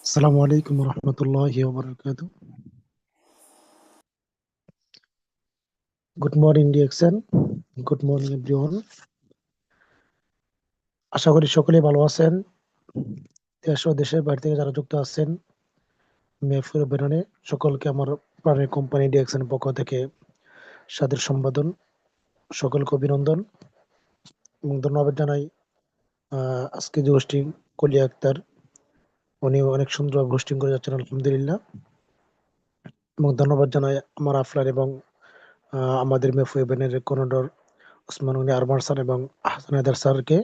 আসসালামু আলাইকুম রহমতুল্লাহি ওয়া বারাকাতুহু। Good morning DXN. Good morning everyone. আশা করি সকলেই ভালো আছেন। দেশ ও দেশের বাইরে থেকে যারা যুক্ত আছেন মেহফিল বেরোনে সকলকে আমার প্রাণের কোম্পানি ডিএক্সএন পক্ষ থেকে সাদর সম্বোধন, সকলকে অভিনন্দন এবং ধন্যবাদ জানাই। আজকে যে হোস্টিং কলিয়া আক্তার, উনি অনেক সুন্দরভাবে হোস্টিং করে যাচ্ছেন আলহামদুলিল্লাহ। এবং ধন্যবাদ জানাই আমার আফলার এবং আমাদের মেহফিল বেনের কর্ণধর ওসমান গনি আরমান স্যার এবং আহসান হায়দার স্যারকে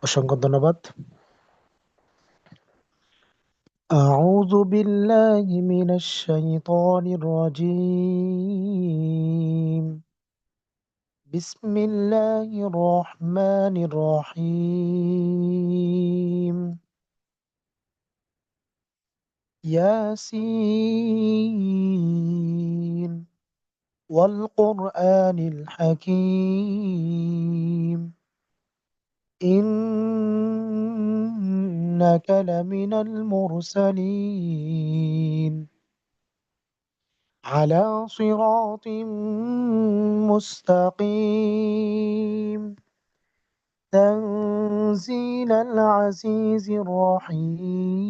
অসংখ্য ধন্যবাদ। أعوذ بالله من الشيطان الرجيم. بسم الله الرحمن الرحيم. ياسين والقرآن الحكيم إنك لمن المرسلين على صراط مستقيم تنزيل العزيز الرحيم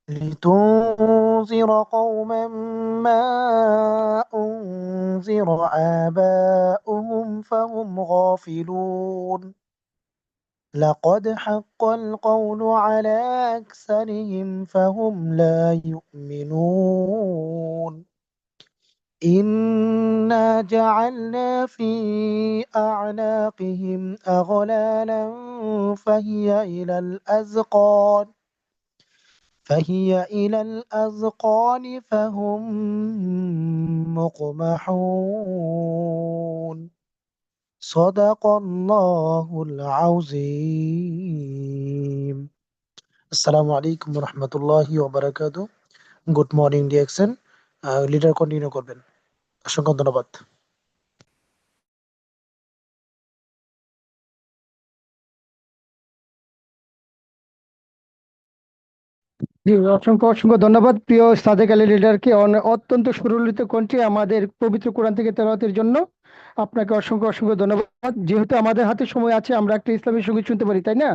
لتنذر قوما ما أنذر آباؤهم فهم غافلون لقد حق القول على أكثرهم فهم لا يؤمنون إنا جعلنا في أعناقهم أغلالا فهي إلى الأذقان فهم مقمحون صدق الله العظيم. আসসালামু আলাইকুম রহমতুল্লাহি ওয়া বারাকাতুহু। Good morning DXN. Leader continue করবেন। অসংখ্য ধন্যবাদ। জি, অসংখ্য অসংখ্য ধন্যবাদ প্রিয় সাদেক আলী লিডারকে অত্যন্ত সুললিত কণ্ঠে আমাদের পবিত্র কোরআন থেকে তেলাওয়াতের জন্য আপনাকে অসংখ্য অসংখ্য ধন্যবাদ। যেহেতু আমাদের হাতে সময় আছে, আমরা একটা ইসলামী সঙ্গীত শুনতে পারি, তাই না?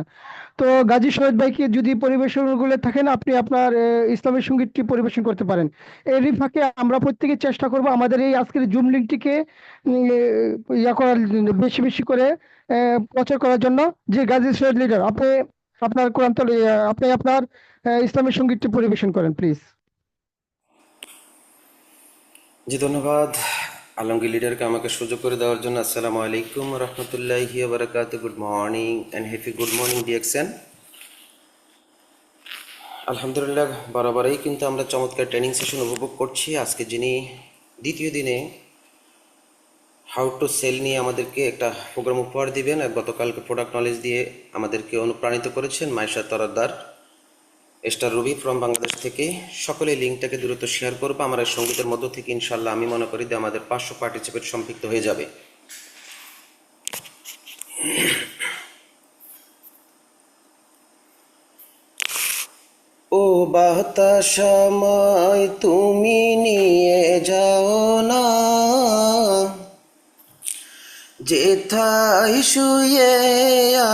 তো গাজী শহীদ ভাইকে যদি পরিবেশনগুলো থাকেন, আপনি আপনার ইসলামী সঙ্গীতটি পরিবেশন করতে পারেন। এরই ফাঁকে আমরা প্রত্যেকে চেষ্টা করব আমাদের এই আজকের জুম লিঙ্কটিকে ইয়া করার বেশি বেশি করে প্রচার করার জন্য। যে গাজী শহীদ লিডার, আপনি আপনার কোরআন আপনি আপনার ইসলামী সঙ্গীতটি পরিবেশন করেন প্লিজ। জি, ধন্যবাদ আলমগীর লিডারকে আমাকে সুযোগ করে দেওয়ার জন্য। আসসালামু আলাইকুম রহমতুল্লাহি ওয়া বারাকাতুহু। Good morning and happy good morning DXN. আলহামদুলিল্লাহ, বরাবরই কিন্তু আমরা চমৎকার ট্রেনিং সেশন উপভোগ করছি। আজকে যিনি দ্বিতীয় দিনে হাউ টু সেল নিয়ে আমাদেরকে একটা প্রোগ্রাম উপহার দিবেন আর গতকালকে প্রোডাক্ট নলেজ দিয়ে আমাদেরকে অনুপ্রাণিত করেছেন Maisha Tarafdar, star Ruby from Bangladesh থেকে। সকলে লিঙ্কটাকে দ্রুত শেয়ার করবো। আমার এই সঙ্গীতের মধ্য থেকে ইনশাল্লাহ আমি মনে করি যে আমাদের 500 পার্টিসিপেট সম্পৃক্ত হয়ে যাবে। ও বাতাস আমায় তুমি নিয়ে যাও না, যেথায় শুয়ে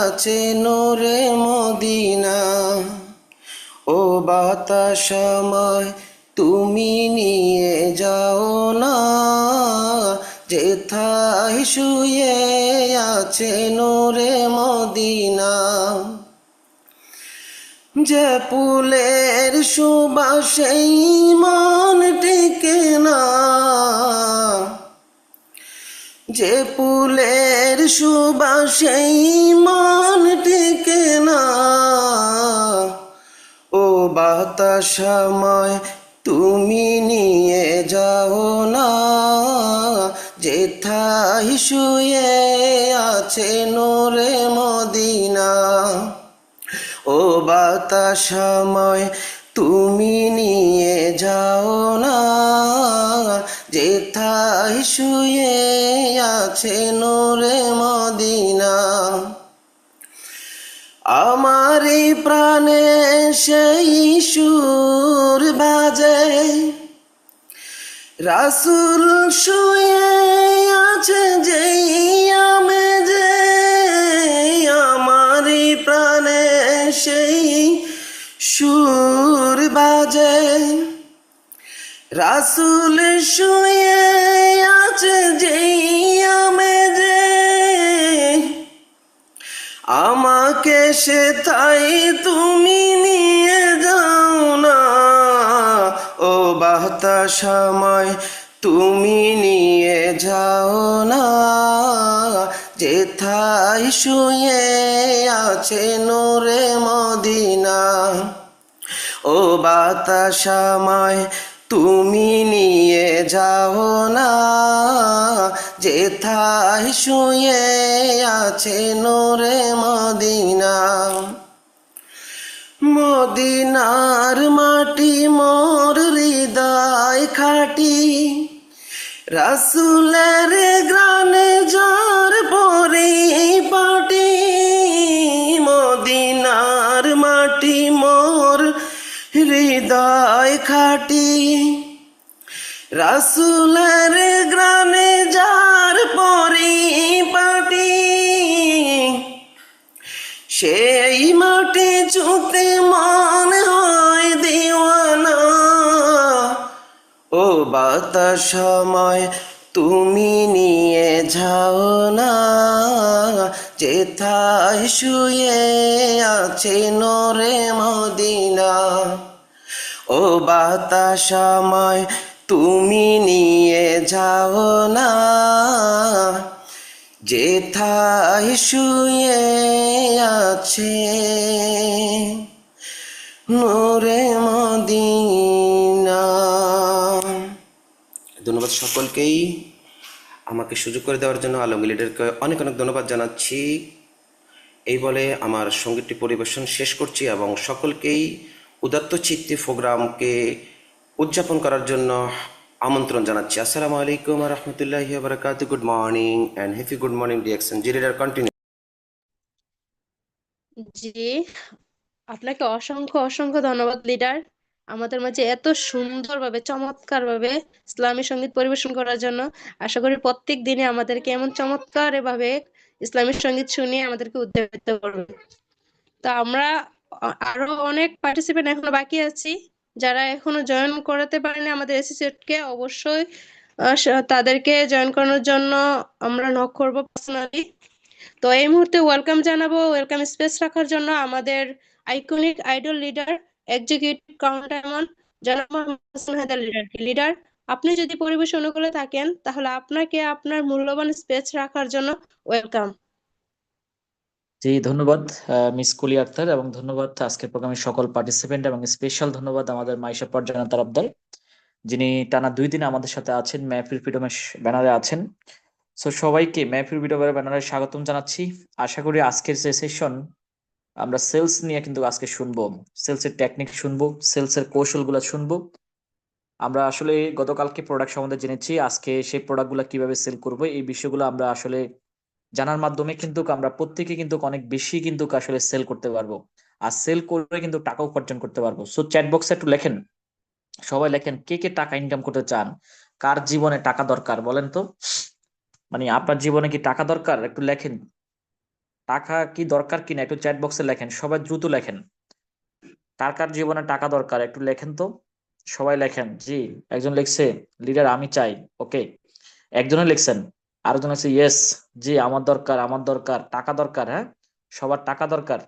আছে নূরে মদিনা। ও বাতাস আমায় তুমি নিয়ে যাও না, যেথায় শুয়ে আছে নূরে মদিনা। যে ফুলের সুবাসে মন টিকে না, যে ফুলের সুবাসে মন টিকে না। ও বাতাস আমায় তুমি নিয়ে যাও না, যেথায় শুয়ে আছে নূরে মদিনা। ও বাতাস আমায় তুমি নিয়ে যাও না, যেথায় শুয়ে আছে নূরে মদিনা। আমার এই প্রাণে সেই সুর বাজে, রাসূল শুয়ে আছে যেই আমেজে, আমারই প্রাণে সেই সুর বাজে, রাসূল শুয়ে আছে যেই আমেজে, আমাকে সে তাই তুমি নিয়ে যাও না, ও বাতাসময় তুমি নিয়ে যাও না, যেথায় শুয়ে আছে নূরে মদিনা, ও বাতাসময় তুমি নিয়ে যাও না, যেথায় শুয়ে আছে নূরে মদিনা। মদিনার মাটি মোর হৃদয় খাটি, রাসূলের গ্রানে যার পরিপাটি, মদিনার মাটি মোর হৃদয় খাটি, রাসূলের গ্রানে যার পরিপাটি, সেই মাটি ছুঁতে মন হয় দিওয়ানা, ও বাতাসময় তুমি নিয়ে যাও না, যেথায় শুয়ে আছে নূরে মদিনা, ও বাতাসময় তুমি নিয়ে যাও না, যেথায় শুয়ে আছে নূরে মদিনা। ধন্যবাদ সকলকেই, আমাকে সুযোগ করে দেওয়ার জন্য আলমগীর লিডারকে অনেক অনেক ধন্যবাদ জানাচ্ছি। এই বলে আমার সঙ্গীতটি পরিবেশন শেষ করছি এবং সকলকেই উদাত্ত চিত্তে প্রোগ্রামকে উদযাপন করার জন্য আমন্ত্রণ জানাচ্ছি। আসসালামু আলাইকুম ওয়া রাহমাতুল্লাহি ওয়া বারাকাতুহু। Good morning and happy good morning direction. জি লিডার কন্টিনিউ। জি, আপনাকে অসংখ্য অসংখ্য ধন্যবাদ লিডার, আমাদের মাঝে এত সুন্দরভাবে চমৎকারভাবে ইসলামী সঙ্গীত পরিবেশন করার জন্য। আশা করি প্রত্যেক দিনে আমাদেরকে এমন চমৎকার ভাবে ইসলামী সঙ্গীত শুনিয়ে আমাদেরকে উদ্দীপিত করবে। তো আমরা আরো অনেক পার্টিসিপেন্ট এখনো বাকি আছি, যারা এখনো জয়েন করাতে পারেনি আমাদের অ্যাসোসিয়েটকে, অবশ্যই তাদেরকে জয়েন করানোর জন্য আমরা নক করবো পার্সোনালি। তো এই মুহূর্তে ওয়েলকাম জানাবো, ওয়েলকাম স্পেস রাখার জন্য আমাদের আইকনিক আইডল লিডার, এক্সিকিউটিভ কাউন্টারম্যান জনাব মোহাম্মদ হাসান হায়দার লিডারকে। লিডার, আপনি যদি পরিবেশ অনুকূলে থাকেন তাহলে আপনাকে আপনার মূল্যবান স্পেস রাখার জন্য ওয়েলকাম। জি ধন্যবাদ মিস কুলি আক্তার, এবং ধন্যবাদ আজকের প্রোগ্রামের সকল পার্টিসিপেন্ট, এবং স্পেশাল ধন্যবাদ আমাদের মাইশা পর্যায়ন তারাবদার, যিনি টানা 2 দিন আমাদের সাথে আছেন, মেহফিল ফ্রিডমের ব্যানারে আছেন। সো সবাইকে মেহফিল ফ্রিডমের ব্যানারে স্বাগতম জানাচ্ছি। আশা করি আজকের যে সেশন আমরা সেলস নিয়ে কিন্তু আজকে শুনবো, সেলসের টেকনিক শুনবো, সেলসের কৌশলগুলো শুনবো। আমরা আসলে গতকালকে প্রোডাক্ট সম্বন্ধে জেনেছি, আজকে সেই প্রোডাক্টগুলো কিভাবে সেল করবো এই বিষয়গুলো আমরা আসলে জানার মাধ্যমে কিন্তু আমরা প্রত্যেকে কিন্তু অনেক বেশি কিন্তু আসলে সেল করতে পারবো, আর সেল করে কিন্তু টাকা উপার্জন করতে পারবো। সো চ্যাট বক্সে একটু লেখেন, সবাই লেখেন কে কে টাকা ইনকাম করতে চান, কার জীবনে টাকা দরকার বলেন তো, মানে আপনার জীবনে কি টাকা দরকার, একটু লেখেন। টাকা কি দরকার কিনা একটু চ্যাট বক্সে লেখেন, সবাই দ্রুত লেখেন। কার কার জীবনে টাকা দরকার একটু লেখেন তো, সবাই লেখেন। জি, একজন লিখছে লিডার আমি চাই, ওকে, একজনে লিখছেন, আরেকজন আছে ইয়েস, জি আমার দরকার, আমার দরকার, টাকা দরকার, হ্যাঁ সবার টাকা দরকার,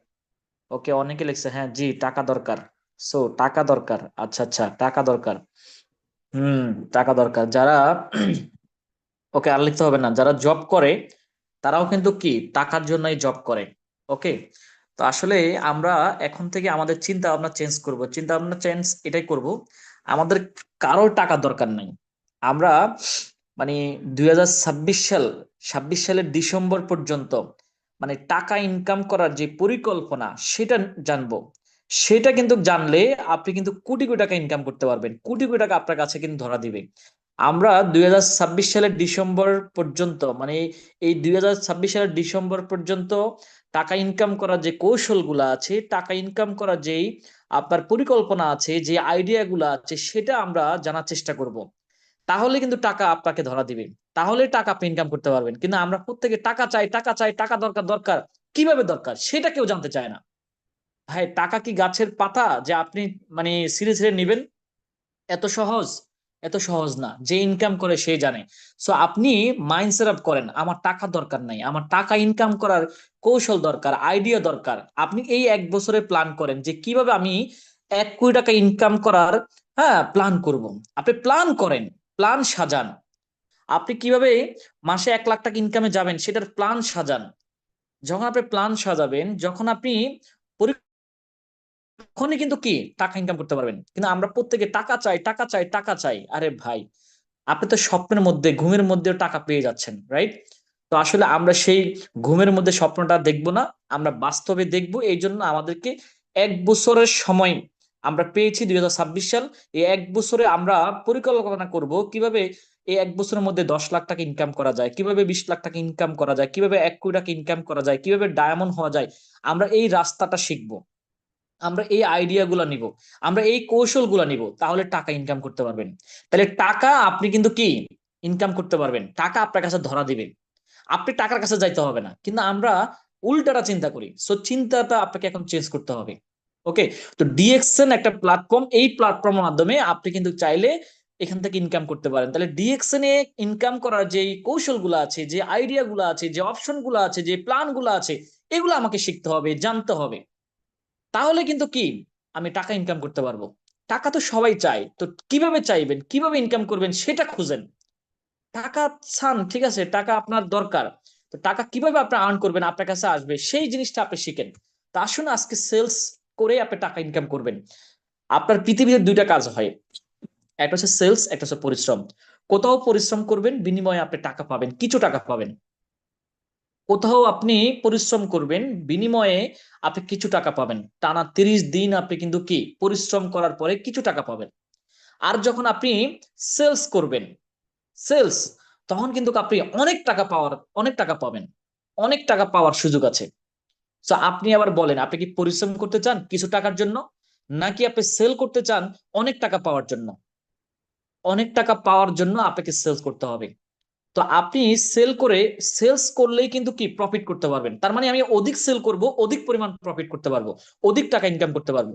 ওকে, অনেকে লিখছে হ্যাঁ জি টাকা দরকার। সো টাকা দরকার, আচ্ছা আচ্ছা টাকা দরকার, টাকা দরকার। যারা ওকে আর লিখতে হবে না, যারা জব করে তারাও কিন্তু কি টাকার জন্যই জব করে, ওকে। তো আসলে আমরা এখন থেকে আমাদের চিন্তা ভাবনা চেঞ্জ করব, চিন্তা ভাবনা চেঞ্জ এটাই করব, আমাদের কারোর টাকা দরকার নাই। আমরা মানে 2026 সালের ডিসেম্বর পর্যন্ত মানে টাকা ইনকাম করার যে পরিকল্পনা সেটা জানবো। সেটা কিন্তু জানলে আপনি কিন্তু কোটি কোটি টাকা ইনকাম করতে পারবেন, কোটি কোটি টাকা আপনার কাছে কিন্তু ধরা দিবে। আমরা 2026 সালের ডিসেম্বর পর্যন্ত মানে এই 2026 সালের ডিসেম্বর পর্যন্ত টাকা ইনকাম করার যে কৌশলগুলো আছে, টাকা ইনকাম করার যেই আপনার পরিকল্পনা আছে, যে আইডিয়াগুলো আছে, সেটা আমরা জানার চেষ্টা করব। তাহলে কিন্তু টাকা আপনাকে ধরা দিবে, তাহলে টাকা আপনি ইনকাম করতে পারবেন। কিন্তু আমরা প্রত্যেকে টাকা চাই, টাকা চাই, টাকা দরকার দরকার, কিভাবে দরকার সেটা কেউ জানতে চায় না। ভাই, টাকা কি গাছের পাতা যে আপনি মানে ছিঁড়ে ছিঁড়ে নিবেন? এত সহজ? এত সহজ না, যে ইনকাম করে সে জানে। সো আপনি মাইন্ড সেট আপ করেন, আমার টাকা দরকার নাই, আমার টাকা ইনকাম করার কৌশল দরকার, আইডিয়া দরকার। আপনি এই 1 বছরে প্ল্যান করেন যে কিভাবে আমি 1 কোটি টাকা ইনকাম করার প্ল্যান করব। আপনি প্ল্যান করেন, প্ল্যান সাজান। আপনি কিভাবে মাসে 1 লাখ টাকা ইনকামে যাবেন সেটার প্ল্যান সাজান। যখন আপনি প্ল্যান সাজাবেন, যখন আপনি তখনই কিন্তু কি টাকা ইনকাম করতে পারবেন। কিন্তু আমরা প্রত্যেকে টাকা চাই, টাকা চাই, টাকা চাই। আরে ভাই, আপনি তো স্বপ্নের মধ্যে, ঘুমের মধ্যেও টাকা পেয়ে যাচ্ছেন, রাইট? তো আসলে আমরা সেই ঘুমের মধ্যে স্বপ্নটা দেখবো না, আমরা বাস্তবে দেখবো। এই জন্য আমাদেরকে 1 বছরের সময় আমরা পেয়েছি, 2026 সাল। এই 1 বছরে আমরা পরিকল্পনা করব কিভাবে এই 1 বছরের মধ্যে 10 লাখ টাকা ইনকাম করা যায়, কিভাবে 20 লাখ টাকা ইনকাম করা যায়, কিভাবে 1 কোটি টাকা ইনকাম করা যায়, কিভাবে ডায়মন্ড হওয়া যায়। আমরা এই রাস্তাটা শিখবো, আমরা এই আইডিয়া গুলা নিব, আমরা এই কৌশল গুলা নিব, তাহলে টাকা ইনকাম করতে পারবেন। তাহলে টাকা আপনি কিন্তু কি ইনকাম করতে পারবেন, টাকা আপনার কাছে ধরা দিবে, আপনি টাকার কাছে যাইতে হবে না। কিন্তু আমরা উল্টাটা চিন্তা করি। সো চিন্তাটা আপনাকে এখন চেঞ্জ করতে হবে। ওকে, তো ডিএক্সএন একটা প্ল্যাটফর্ম, এই প্ল্যাটফর্মের মাধ্যমে আপনি কিন্তু চাইলে এখান থেকে ইনকাম করতে পারেন। তাহলে ডিএক্সএন এ ইনকাম করার যে কৌশলগুলো আছে, যে আইডিয়া গুলো আছে, যে অপশন গুলো আছে, যে প্ল্যান গুলো আছে, এগুলো আমাকে শিখতে হবে, জানতে হবে। তাহলে কিন্তু কি আমি টাকা ইনকাম করতে পারবো। টাকা তো সবাই চায়, তো কিভাবে চাইবেন, কিভাবে ইনকাম করবেন সেটা খুঁজেন। টাকা চান, ঠিক আছে, টাকা আপনার দরকার, তো টাকা কিভাবে আপনি আর্ন করবেন, আপনার কাছে আসবে, সেই জিনিসটা আপনি শিখেন। তা আসুন আজকে সেলস করে আপনি টাকা ইনকাম করবেন। আপনার পৃথিবীতে 2টা কাজ হয়, একটা হচ্ছে সেলস, একটা হচ্ছে পরিশ্রম। কোথাও পরিশ্রম করবেন, বিনিময়ে আপনি টাকা পাবেন, কিছু টাকা পাবেন। কোথাও আপনি পরিশ্রম করবেন, বিনিময়ে আপনি কিছু টাকা পাবেন। টানা 30 দিন আপনি কিন্তু কি পরিশ্রম করার পরে কিছু টাকা পাবেন। আর যখন আপনি সেলস করবেন, সেলস, তখন কিন্তু আপনি অনেক টাকা পাবেন, অনেক টাকা পাওয়ার সুযোগ আছে। তো আপনি আবার বলেন, আপনি কি পরিশ্রম করতে চান কিছু টাকার জন্য, নাকি আপনি সেল করতে চান অনেক টাকা পাওয়ার জন্য? অনেক টাকা পাওয়ার জন্য আপনাকে সেলস করতে হবে। তো আপনি সেল করে, সেলস করলেই কিন্তু কি প্রফিট করতে পারবেন। তার মানে আমি অধিক সেল করব, অধিক পরিমাণ প্রফিট করতে পারবো, অধিক টাকা ইনকাম করতে পারবো।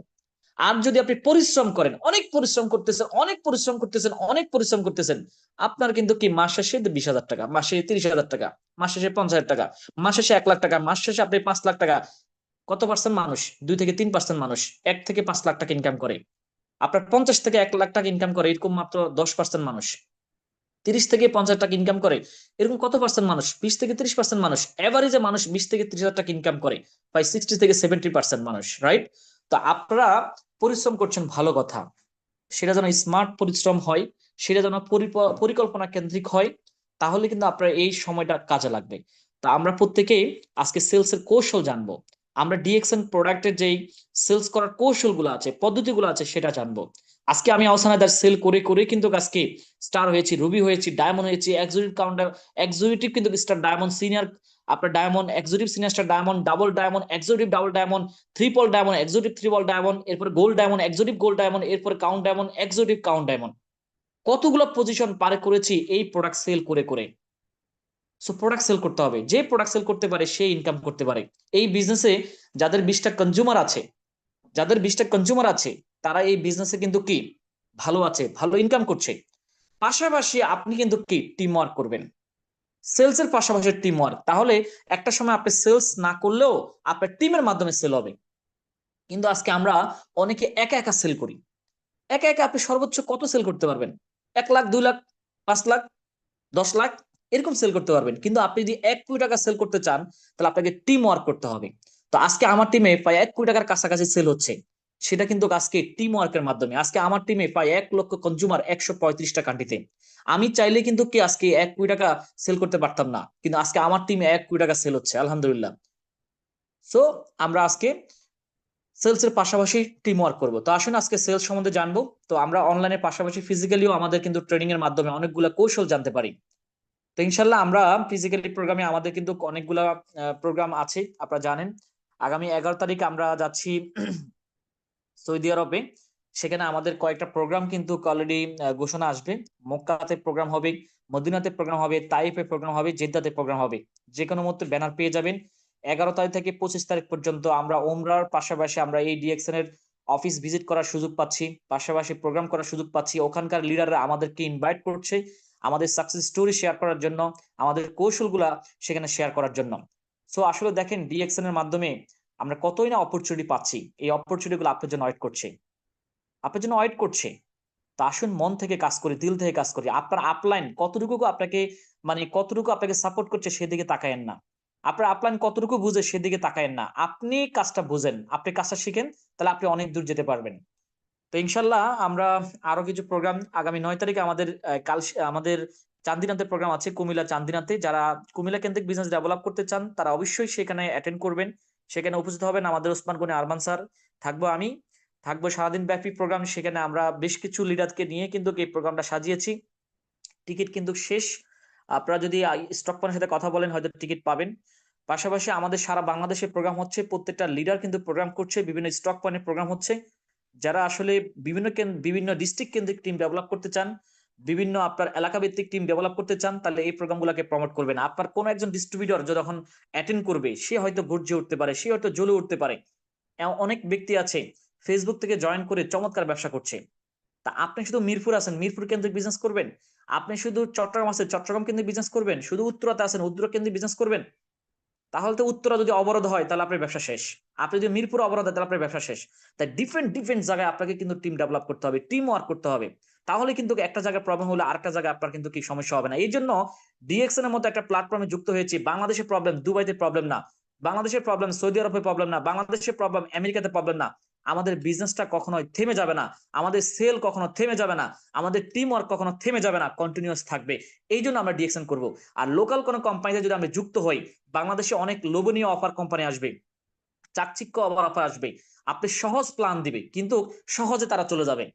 আর যদি আপনি পরিশ্রম করেন, অনেক পরিশ্রম করতেছেন, অনেক পরিশ্রম করতেছেন, অনেক পরিশ্রম করতেছেন, আপনার কিন্তু কি মাস শেষে 20,000 টাকা, মাস শেষে 30,000 টাকা, মাস শেষে 50,000 টাকা, মাস শেষে 1 লাখ টাকা, মাস শেষে আপনি 5 লাখ টাকা। কত পার্সেন্ট মানুষ? 2 থেকে 3% মানুষ 1 থেকে 5 লাখ টাকা ইনকাম করে। আপনার 50 থেকে 1 লাখ টাকা ইনকাম করে এরকম মাত্র 10% মানুষ। 30 থেকে 50 টাকা ইনকাম করে এরকম কত পার্সেন্ট মানুষ? 20 থেকে 30% মানুষ। এভারেজে মানুষ 20 থেকে 30 হাজার টাকা ইনকাম করে প্রায় 60 থেকে 70% মানুষ, রাইট? তো আপনারা পরিশ্রম করছেন, ভালো কথা। সেটা যেন স্মার্ট পরিশ্রম হয়, সেটা যেন পরিকল্পনা কেন্দ্রিক হয়, তাহলে কিন্তু আপনার এই সময়টা কাজে লাগবে। তো আমরা প্রত্যেকেই আজকে সেলস এর কৌশল জানবো। আমরা ডিএক্সএন প্রোডাক্টের যেই সেলস করার কৌশলগুলো আছে, পদ্ধতিগুলো আছে, সেটা জানবো। আজকে আমি আহসানাদার সেল করে করে কিন্তু আজকে স্টার হয়েছি, রুবি হয়েছি, ডায়মন্ড হয়েছি, এক্সিকিউটিভ কাউন্টার, এক্সিকিউটিভ কিন্তু স্টার, ডায়মন্ড সিনিয়র, আপনার diamond, executive senior star diamond, double diamond, executive double diamond, triple diamond, executive triple diamond, এরপর gold diamond, executive gold diamond, এরপর কাউন্ট ডায়মন্ড, এক্সিকিউটিভ কাউন্ট diamond. কতগুলো position পার করেছি এই প্রোডাক্ট সেল করে করে। সো প্রোডাক্ট সেল করতে হবে, যে প্রোডাক্ট সেল করতে পারে সে ইনকাম করতে পারে। এই বিজনেসে যাদের 20টা কনজিউমার আছে, যাদের 20টা কনজিউমার আছে, তারা এই বিজনেসে কিন্তু কি ভালো আছে, ভালো ইনকাম করছে। পাশাপাশি আপনি কিন্তু কি টিম ওয়ার্ক করবেন, সেলস এর পাশাপাশি টিম ওয়ার্ক। তাহলে একটা সময় আপনি সেলস না করলেও আপনার টিমের মাধ্যমে সেল হবে। কিন্তু আজকে আমরা অনেকে একা একা সেল করি। একা একা আপনি সর্বোচ্চ কত সেল করতে পারবেন? 1 লাখ, 2 লাখ, 5 লাখ, 10 লাখ, এরকম সেল করতে পারবেন। কিন্তু আপনি যদি 1 কোটি টাকা সেল করতে চান, তাহলে আপনাকে টিম ওয়ার্ক করতে হবে। তো আজকে আমার টিমে প্রায় 1 কোটি টাকার কাছাকাছি সেল হচ্ছে, সেটা কিন্তু আজকে টিম ওয়ার্কের মাধ্যমে। আজকে আমার টিমে প্রায় 1 লক্ষ কনজিউমার 135টা কান্ট্রিতে। আমি চাইলে কিন্তু কি আজকে 1 কোটি টাকা সেল করতে পারতাম না, কিন্তু আজকে আমার টিমে 1 কোটি টাকা সেল হচ্ছে, আলহামদুলিল্লাহ। সো আমরা আজকে সেলস এর পাশাপাশি টিম ওয়ার্ক করবো। তো আসুন আজকে সেলস সম্বন্ধে জানবো। তো আমরা অনলাইনের পাশাপাশি ফিজিক্যালিও আমাদের কিন্তু ট্রেনিং এর মাধ্যমে অনেকগুলো কৌশল জানতে পারি। তো ইনশাল্লাহ আমরা ফিজিক্যালি প্রোগ্রামে আমাদের কিন্তু অনেকগুলা প্রোগ্রাম আছে, আপনারা জানেন। আগামী 11 তারিখ আমরা যাচ্ছি সৌদি আরবে। সেখানে আমাদের কয়েকটা প্রোগ্রাম কিন্তু অলরেডি ঘোষণা আসবে। মক্কাতে প্রোগ্রাম হবে, মদিনাতে প্রোগ্রাম হবে, তাইফে প্রোগ্রাম হবে, জেদ্দাতে প্রোগ্রাম হবে। যে কোনো মতো ব্যানার পেয়ে যাবেন। 11 তারিখ থেকে 25 তারিখ পর্যন্ত আমরা ওমরার পাশাপাশি আমরা এই ডিএক্সএন এর অফিস ভিজিট করার সুযোগ পাচ্ছি, পাশাপাশি প্রোগ্রাম করার সুযোগ পাচ্ছি। ওখানকার লিডাররা আমাদেরকে ইনভাইট করছে আমাদের সাকসেস স্টোরি শেয়ার করার জন্য, আমাদের কৌশলগুলা সেখানে শেয়ার করার জন্য। সো আসলে দেখেন ডিএক্সএন এর মাধ্যমে আমরা কতই না অপরচুনিটি পাচ্ছি। এই অপরচুনিটি গুলো আপনার জন্য ওয়েট করছে, আপনার জন্য ওয়েট করছে। তা আসুন মন থেকে কাজ করি, দিল থেকে কাজ করি। আপনার আপলাইন কতটুকু আপনাকে কতটুকু আপনাকে সাপোর্ট করছে সেদিকে তাকায়েন না, আপনার আপলাইন কতটুকু বুঝে সেদিকে তাকায়েন না। আপনি কাজটা বুঝেন, আপনি কাজটা শিখেন, তাহলে আপনি অনেক দূর যেতে পারবেন। তো ইনশাল্লাহ আমরা আরো কিছু প্রোগ্রাম আগামী 9 তারিখে আমাদের আমাদের চান্দিনাতে প্রোগ্রাম আছে, কুমিল্লা চান্দিনাতে। যারা কুমিল্লা কেন্দ্রিক বিজনেস ডেভেলপ করতে চান তারা অবশ্যই সেখানে অ্যাটেন্ড করবেন, সেখানে উপস্থিত হবেন। আমাদের ওসমান গনি আরমান স্যার থাকবো, আমি থাকবো। সারাদিন ব্যাপী প্রোগ্রাম, সেখানে আমরা বেশ কিছু লিডারকে নিয়ে কিন্তু এই প্রোগ্রামটা সাজিয়েছি। টিকিট কিন্তু শেষ, আপনারা যদি স্টক পয়েন্টের সাথে কথা বলেন হয়তো টিকিট পাবেন। পাশাপাশি আমাদের সারা বাংলাদেশে প্রোগ্রাম হচ্ছে, প্রত্যেকটা লিডার কিন্তু প্রোগ্রাম করছে, বিভিন্ন স্টক পয়েন্টে প্রোগ্রাম হচ্ছে। যারা আসলে বিভিন্ন ডিস্ট্রিক্ট কেন্দ্রিক টিম ডেভেলপ করতে চান, বিভিন্ন আপনার এলাকা ভিত্তিক টিম ডেভেলপ করতে চান, তাহলে এই প্রোগ্রামগুলোকে প্রমোট করবেন। আপনার কোন একজন ডিস্ট্রিবিউটর যখন অ্যাটেন্ড করবে সে হয়তো গর্জে উঠতে পারে, সে হয়তো জ্বলে উঠতে পারে। অনেক ব্যক্তি আছে ফেসবুক থেকে জয়েন করে চমৎকার ব্যবসা করছে। তা আপনি শুধু মিরপুর আছেন, মিরপুর কেন্দ্রিক বিজনেস করবেন? আপনি শুধু চট্টগ্রাম আছেন, চট্টগ্রাম কেন্দ্রিক বিজনেস করবেন? শুধু উত্তরাতে আছেন, উত্তরা কেন্দ্রিক বিজনেস করবেন? তাহলে তো উত্তরা যদি অবরোধ হয় তাহলে আপনার ব্যবসা শেষ। আপনি যদি মিরপুর অবরোধ হয় তাহলে আপনার ব্যবসা শেষ। তাই ডিফারেন্ট জায়গায় আপনাকে কিন্তু টিম ডেভেলপ করতে হবে, টিম ওয়ার্ক করতে হবে। তাহলে কিন্তু একটা জায়গায় প্রবলেম হলে আরেকটা জায়গায় আপনার কিন্তু কি সমস্যা হবে না। এই জন্য ডিএক্সএন এর মতো একটা প্ল্যাটফর্মে যুক্ত হয়েছে। বাংলাদেশের প্রবলেম দুবাইতে প্রবলেম না, বাংলাদেশের প্রবলেম সৌদি আরবে প্রবলেম না, বাংলাদেশের প্রবলেম আমেরিকাতে প্রবলেম না। আমাদের বিজনেসটা কখনোই থেমে যাবে না, আমাদের সেল কখনো থেমে যাবে না, আমাদের টিম ওয়ার্ক কখনো থেমে যাবে না, কন্টিনিউয়াস থাকবে। এই জন্য আমরা ডিএক্সএন করব। আর লোকাল কোনো কোম্পানিতে যদি আমরা যুক্ত হই, বাংলাদেশে অনেক লোভনীয় অফার কোম্পানি আসবে, চাকচিক্য অফার আসবে। আপনি সহজ প্ল্যান দিবে কিন্তু সহজে তারা চলে যাবে,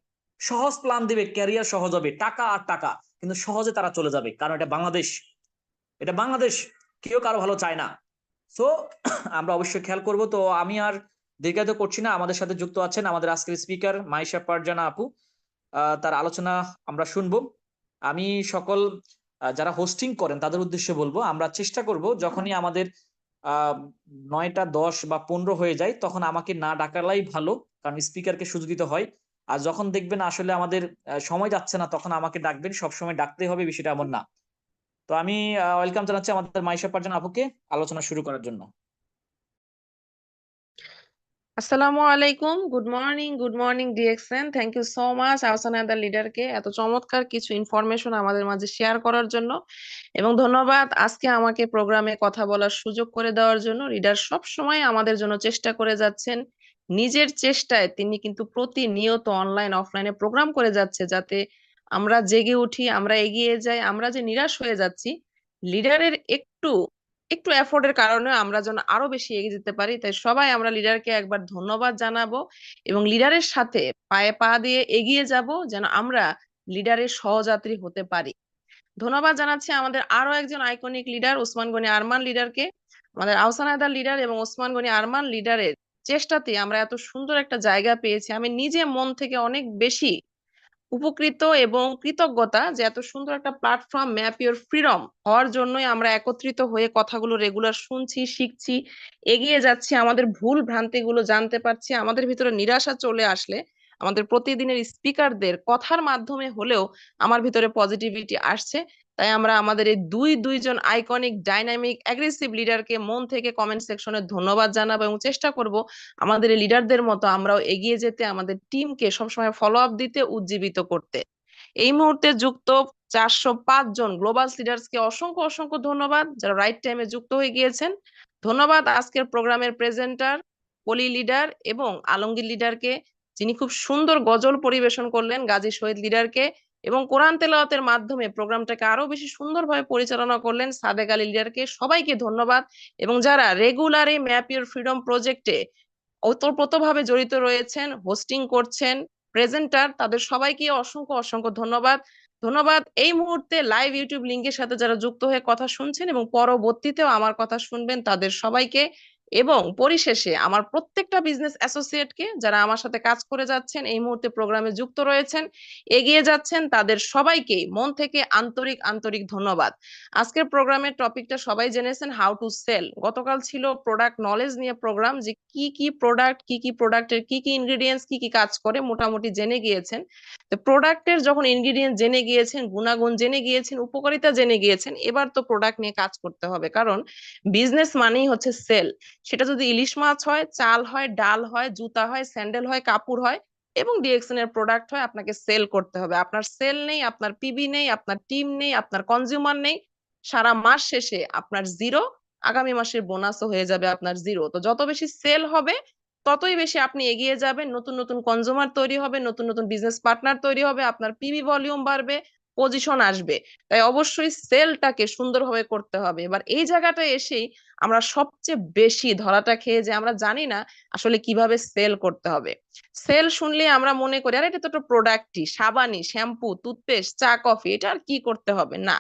সহজ প্ল্যান দিবে, ক্যারিয়ার সহজ হবে, টাকা আর টাকা, কিন্তু সহজে তারা চলে যাবে। কারণ এটা বাংলাদেশ, এটা বাংলাদেশ, কেউ কারো ভালো চায় না। সো আমরা অবশ্যই খেয়াল করব। তো আমি আর দীর্ঘায়িত করছি না, আমাদের সাথে যুক্ত আছেন আমাদের আজকের স্পিকার মাইশা পারজানা আপু। তার আলোচনা আমরা শুনবো। আমি সকল যারা হোস্টিং করেন তাদের উদ্দেশ্যে বলবো, আমরা চেষ্টা করব যখনই আমাদের 9টা 10 বা 15 হয়ে যায় তখন আমাকে না ডাকালাই ভালো, কারণ স্পিকারকে সুযোগ দিতে হয়। আর যখন দেখবেন আসলে আমাদের সময় যাচ্ছে না তখন আমাকে ডাকবেন, সবসময় ডাকতে হবে বিষয়টা এমন না। তো আমি ওয়েলকাম জানাচ্ছি আমাদের মাইশা পারজানা আপুকে আলোচনা শুরু করার জন্য। আসসালামু আলাইকুম, good morning DXN. Thank you so much Ahsan Haidar লিডারকে এত চমৎকার কিছু ইনফরমেশন আমাদের মাঝে শেয়ার করার জন্য, এবং ধন্যবাদ আজকে আমাকে প্রোগ্রামে কথা বলার সুযোগ করে দেওয়ার জন্য। লিডার সব সময় আমাদের জন্য চেষ্টা করে যাচ্ছেন, নিজের চেষ্টায় তিনি কিন্তু প্রতিনিয়ত অনলাইন অফলাইনে প্রোগ্রাম করে যাচ্ছে যাতে আমরা জেগে উঠি, আমরা এগিয়ে যাই। আমরা যে নিরাশ হয়ে যাচ্ছি, লিডারের একটু একটু এফোর্টের কারণে আমরা যেন আরো বেশি এগিয়ে যেতে পারি। তাই সবাই আমরা লিডারকে একবার ধন্যবাদ জানাবো এবং লিডারের সাথে পায়ে পা দিয়ে এগিয়ে যাব যেন আমরা লিডারের সহযাত্রী হতে পারি। ধন্যবাদ জানাচ্ছি আমাদের আরো একজন আইকনিক লিডার ওসমান গনি আরমান লিডারকে। আমাদের আহসান হায়দার লিডার এবং ওসমান গনি আরমান লিডারের চেষ্টাতে আমরা এত সুন্দর একটা জায়গা পেয়েছি। আমি নিজে মন থেকে অনেক বেশি উপকৃত এবং কৃতজ্ঞতা যে এত সুন্দর একটা প্ল্যাটফর্ম ম্যাপ ইউর ফ্রিডম হওয়ার জন্যই আমরা একত্রিত হয়ে কথাগুলো রেগুলার শুনছি, শিখছি, এগিয়ে যাচ্ছি, আমাদের ভুল ভ্রান্তিগুলো জানতে পারছি। আমাদের ভিতরে নিরাশা চলে আসলে আমাদের প্রতিদিনের স্পিকারদের কথার মাধ্যমে হলেও আমার ভিতরে পজিটিভিটি আসছে। তাই আমরা আমাদের এই দুইজন আইকনিক ডাইনামিক অ্যাগ্রেসিভ লিডারকে মন থেকে কমেন্ট সেকশনে ধন্যবাদ জানাবো এবং চেষ্টা করব আমাদের এই লিডারদের মতো আমরাও এগিয়ে যেতে, আমাদের টিমকে সবসময় ফলো আপ দিতে, উজ্জীবিত করতে। এই মুহূর্তে যুক্ত 405 জন গ্লোবাল লিডার্সকে অসংখ্য ধন্যবাদ যারা রাইট টাইমে যুক্ত হয়ে গিয়েছেন। ধন্যবাদ আজকের প্রোগ্রামের প্রেজেন্টার পলি লিডার এবং আলমগীর লিডারকে, যিনি খুব সুন্দর গজল পরিবেশন করলেন, গাজী শহীদ লিডারকে, এবং কোরআন তেলাওয়াতের মাধ্যমে প্রোগ্রামটাকে আরো বেশি সুন্দরভাবে পরিচালনা করলেন সাদেক আলী লিডারকে। সবাইকে ধন্যবাদ। এবং যারা রেগুলার এই ম্যাপ ইউর ফ্রিডম প্রজেক্টে ওতপ্রোতভাবে জড়িত রয়েছেন, হোস্টিং করছেন, প্রেজেন্টার, তাদের সবাইকে অসংখ্য ধন্যবাদ। ধন্যবাদ। এই মুহূর্তে লাইভ ইউটিউব লিংকের সাথে যারা যুক্ত হয়ে কথা শুনছেন এবং পরবর্তীতেও আমার কথা শুনবেন তাদের সবাইকে, এবং পরিশেষে আমার প্রত্যেকটা বিজনেস অ্যাসোসিয়েটকে যারা আমার সাথে কাজ করে যাচ্ছেন, এই মুহূর্তে প্রোগ্রামে যুক্ত রয়েছেন, এগিয়ে যাচ্ছেন, তাদের সবাইকেই মন থেকে আন্তরিক আন্তরিক ধন্যবাদ। আজকের প্রোগ্রামের টপিকটা সবাই জেনেছেন, হাউ টু সেল। গতকাল ছিল প্রোডাক্ট নলেজ নিয়ে প্রোগ্রাম, যে কি কি প্রোডাক্টের কি কি ইনগ্রেডিয়েন্টস কি কি কাজ করে মোটামুটি জেনে গিয়েছেন। তো প্রোডাক্টের যখন ইনগ্রেডিয়েন্ট জেনে গিয়েছেন, গুণাগুণ জেনে গিয়েছেন, উপকারিতা জেনে গিয়েছেন, এবার তো প্রোডাক্ট নিয়ে কাজ করতে হবে, কারণ বিজনেস মানেই হচ্ছে সেল। সেটা যদি ইলিশ মাছ হয়, চাল হয়, ডাল হয়, জুতা হয়, স্যান্ডেল হয়, কাপড় হয় এবং ডিএক্সএন এর প্রোডাক্ট হয়, আপনাকে সেল করতে হবে। আপনার সেল নেই, আপনার পিবি নেই, আপনার টিম নেই, আপনার কনজিউমার নেই, সারা মাস শেষে আপনার জিরো, আগামী মাসের বোনাসও হয়ে যাবে আপনার জিরো। তো যত বেশি সেল হবে ততই বেশি আপনি এগিয়ে যাবেন, নতুন নতুন কনজিউমার তৈরি হবে, নতুন নতুন বিজনেস পার্টনার তৈরি হবে, আপনার পিবি ভলিউম বাড়বে, পজিশন আসবে। তাই অবশ্যই সেলটাকে সুন্দরভাবে করতে হবে। এবার এই জায়গাটা এসেই আমরা সবচেয়ে বেশি ধরাটা খেয়ে যে আমরা জানি না আসলে কিভাবে সেল করতে হবে। সেল শুনলে আমরা মনে করি আরে এটা তো একটা প্রোডাক্টই, সাবানি, শ্যাম্পু, টুথপেস্ট, চা, কফি, এটা আর কি করতে হবে। না,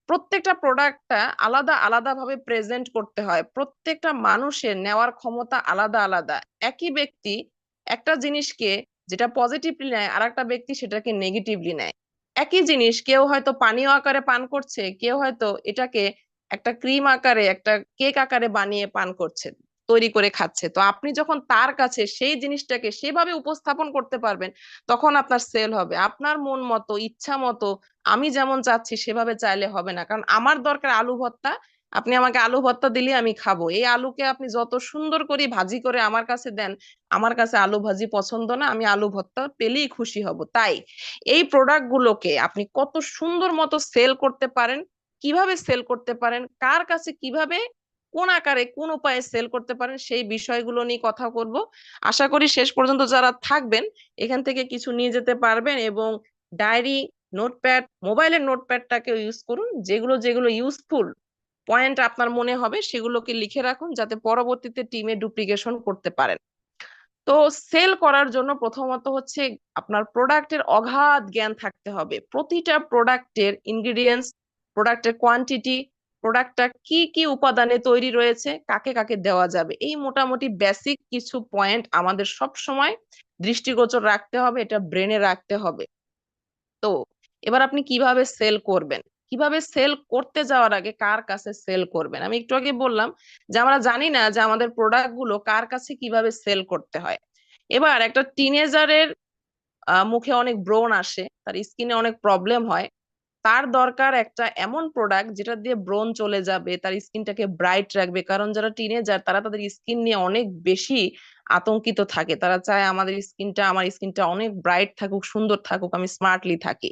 প্রত্যেকটা প্রোডাক্টটা আলাদা আলাদা ভাবে প্রেজেন্ট করতে হয়। প্রত্যেকটা মানুষের নেওয়ার ক্ষমতা আলাদা আলাদা। একই ব্যক্তি একটা জিনিসকে যেটা পজিটিভলি নেয়, আর একটা ব্যক্তি সেটাকে নেগেটিভলি নেয়। একই জিনিস কেউ হয়তো পানীয় আকারে পান করছে, কেউ হয়তো এটাকে একটা ক্রিম আকারে, একটা কেক আকারে বানিয়ে পান করছে, তৈরি করে খাচ্ছে। তো আপনি যখন তার কাছে সেই জিনিসটাকে সেভাবে উপস্থাপন করতে পারবেন, তখন আপনার সেল হবে। আপনার মন মতো, ইচ্ছা মতো, আমি যেমন চাচ্ছি সেভাবে চাইলে হবে না। কারণ আমার দরকার আলু ভর্তা, আপনি আমাকে আলু ভর্তা দিলে আমি খাবো। এই আলুকে আপনি যত সুন্দর করে ভাজি করে আমার কাছে দেন, আমার কাছে আলু ভাজি পছন্দ না, আমি আলু ভর্তা পেলেই খুশি হব। তাই এই প্রোডাক্ট গুলোকে আপনি কত সুন্দর মতো সেল করতে পারেন, কিভাবে সেল করতে পারেন, কার কাছে কিভাবে, কোন আকারে, কোন উপায়ে সেল করতে পারেন, সেই বিষয়গুলো নিয়ে কথা বলব। আশা করি শেষ পর্যন্ত যারা থাকবেন এখান থেকে কিছু নিয়ে যেতে পারবেন, এবং ডায়েরি, নোটপ্যাড, মোবাইলের নোটপ্যাডটাকে ইউজ করুন। যেগুলো যেগুলো ইউজফুল পয়েন্ট আপনার মনে হবে সেগুলোকে লিখে রাখুন, যাতে পরবর্তীতে টিমে ডুপ্লিকেশন করতে পারেন। তো সেল করার জন্য প্রথমত হচ্ছে আপনার প্রোডাক্টের অগাধ জ্ঞান থাকতে হবে। প্রতিটা প্রোডাক্টের ইনগ্রেডিয়েন্টস, প্রোডাক্টের কোয়ান্টিটি, প্রোডাক্টটা কি কি উপাদানে তৈরি রয়েছে, কাকে কাকে দেওয়া যাবে, এই মোটামুটি বেসিক কিছু পয়েন্ট আমাদের সব সময় দৃষ্টিগোচর রাখতে হবে, এটা ব্রেনে রাখতে হবে। তো এবার আপনি কিভাবে সেল করবেন, কিভাবে সেল করতে যাওয়ার আগে কার কাছে সেল করবেন। আমি একটু আগে বললাম যে আমরা জানি না যে আমাদের প্রোডাক্ট গুলো কার কাছে কিভাবে সেল করতে হয়। এবার একটা টিনেজারের মুখে অনেক ব্রণ আসে, তার স্কিনে অনেক প্রবলেম হয়, তার দরকার একটা এমন প্রোডাক্ট যেটা দিয়ে ব্রণ চলে যাবে, তার স্কিনটাকে ব্রাইট রাখবে। কারণ যারা টিনেজার তারা তাদের স্কিন নিয়ে অনেক বেশি আতঙ্কিত থাকে, তারা চায় আমার স্কিনটা অনেক ব্রাইট থাকুক, সুন্দর থাকুক, আমি স্মার্টলি থাকি।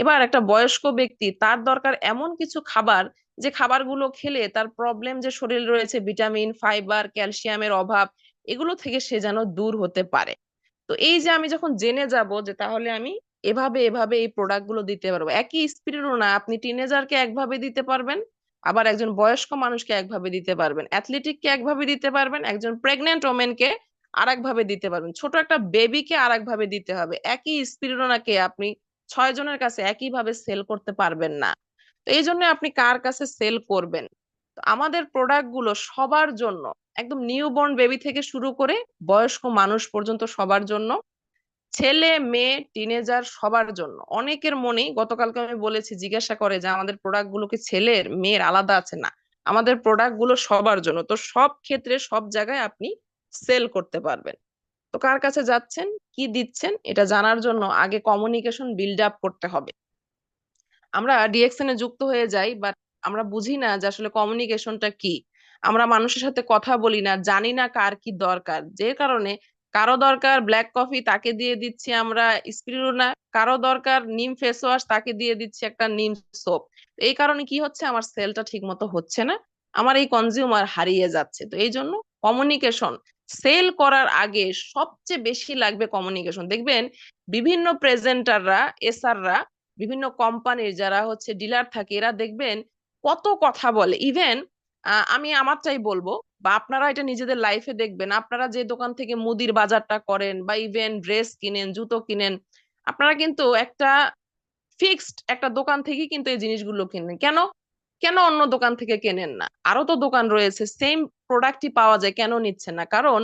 এবার একটা বয়স্ক ব্যক্তি, তার দরকার এমন কিছু খাবার যে খাবারগুলো খেলে তার প্রবলেম যে শরীরে রয়েছে, ভিটামিন, ফাইবার, ক্যালসিয়ামের অভাব, এগুলো থেকে সে যেন দূর হতে পারে। তো এই যে আমি যখন জেনে যাব যে তাহলে আমি এভাবে এভাবে এই প্রোডাক্ট গুলো দিতে পারবো, একই স্পিরিটও না, আপনি টিনেজারকে একভাবে দিতে পারবেন, আবার একজন বয়স্ক মানুষকে একভাবে দিতে পারবেন, অ্যাথলেটিককে একভাবে দিতে পারবেন, একজন প্রেগনেন্ট ওমেনকে আর একভাবে দিতে পারবেন, ছোট একটা বেবিকে আর একভাবে দিতে হবে। একই স্পিরিটনাকে আপনি 6 জনের কাছে একইভাবে সেল করতে পারবেন না। তো এই জন্য আপনি কার কাছে সেল করবেন। তো আমাদের প্রোডাক্ট গুলো সবার জন্য, একদম নিউবর্ন বেবি থেকে শুরু করে বয়স্ক মানুষ পর্যন্ত সবার জন্য, ছেলে মেয়ে টিনেজার সবার জন্য। অনেকের মনেই, গতকালকে আমি বলেছি, জিজ্ঞাসা করে যে আমাদের প্রোডাক্ট গুলো কি ছেলের মেয়ের আলাদা আছে? না, আমাদের প্রোডাক্ট গুলো সবার জন্য। তো সব ক্ষেত্রে সব জায়গায় আপনি সেল করতে পারবেন। তো কার কাছে যাচ্ছেন, কি দিচ্ছেন, এটা জানার জন্য আগে কমিউনিকেশন বিল্ড আপ করতে হবে। আমরা ডিএক্সএন এ যুক্ত হয়ে যাই, বাট আমরা বুঝি না যে আসলে কমিউনিকেশনটা কি। আমরা মানুষের সাথে কথা বলি না, জানি না কার কি দরকার, যে কারণে কারো দরকার ব্ল্যাক কফি, তাকে দিয়ে দিচ্ছি আমরা স্পিরুলিনা, কারো দরকার নিম ফেস ওয়াশ, তাকে দিয়ে দিচ্ছি একটা নিম সোপ। এই কারণে কি হচ্ছে, আমার সেলটা ঠিক মতো হচ্ছে না, আমার এই কনজিউমার হারিয়ে যাচ্ছে। তো এই জন্য কমিউনিকেশন, সেল করার আগে সবচেয়ে বেশি লাগবে কমিউনিকেশন। দেখবেন বিভিন্ন প্রেজেন্টাররা, এসআররা, বিভিন্ন কোম্পানির যারা হচ্ছে ডিলার থাকে, এরা দেখবেন কত কথা বলে। ইভেন আমি আমারটাই বলবো, বা আপনারা এটা নিজেদের লাইফে দেখবেন, আপনারা যে দোকান থেকে মুদির বাজারটা করেন বা ইভেন ড্রেস কিনেন, জুতো কিনেন, আপনারা কিন্তু একটা ফিক্সড একটা দোকান থেকে কিন্তু এই জিনিসগুলো কিনেন। কেন কেন অন্য দোকান থেকে কেনেন না? আরো তো দোকান রয়েছে, সেম প্রোডাক্টই পাওয়া যায়, কেন নিচ্ছেন না? কারণ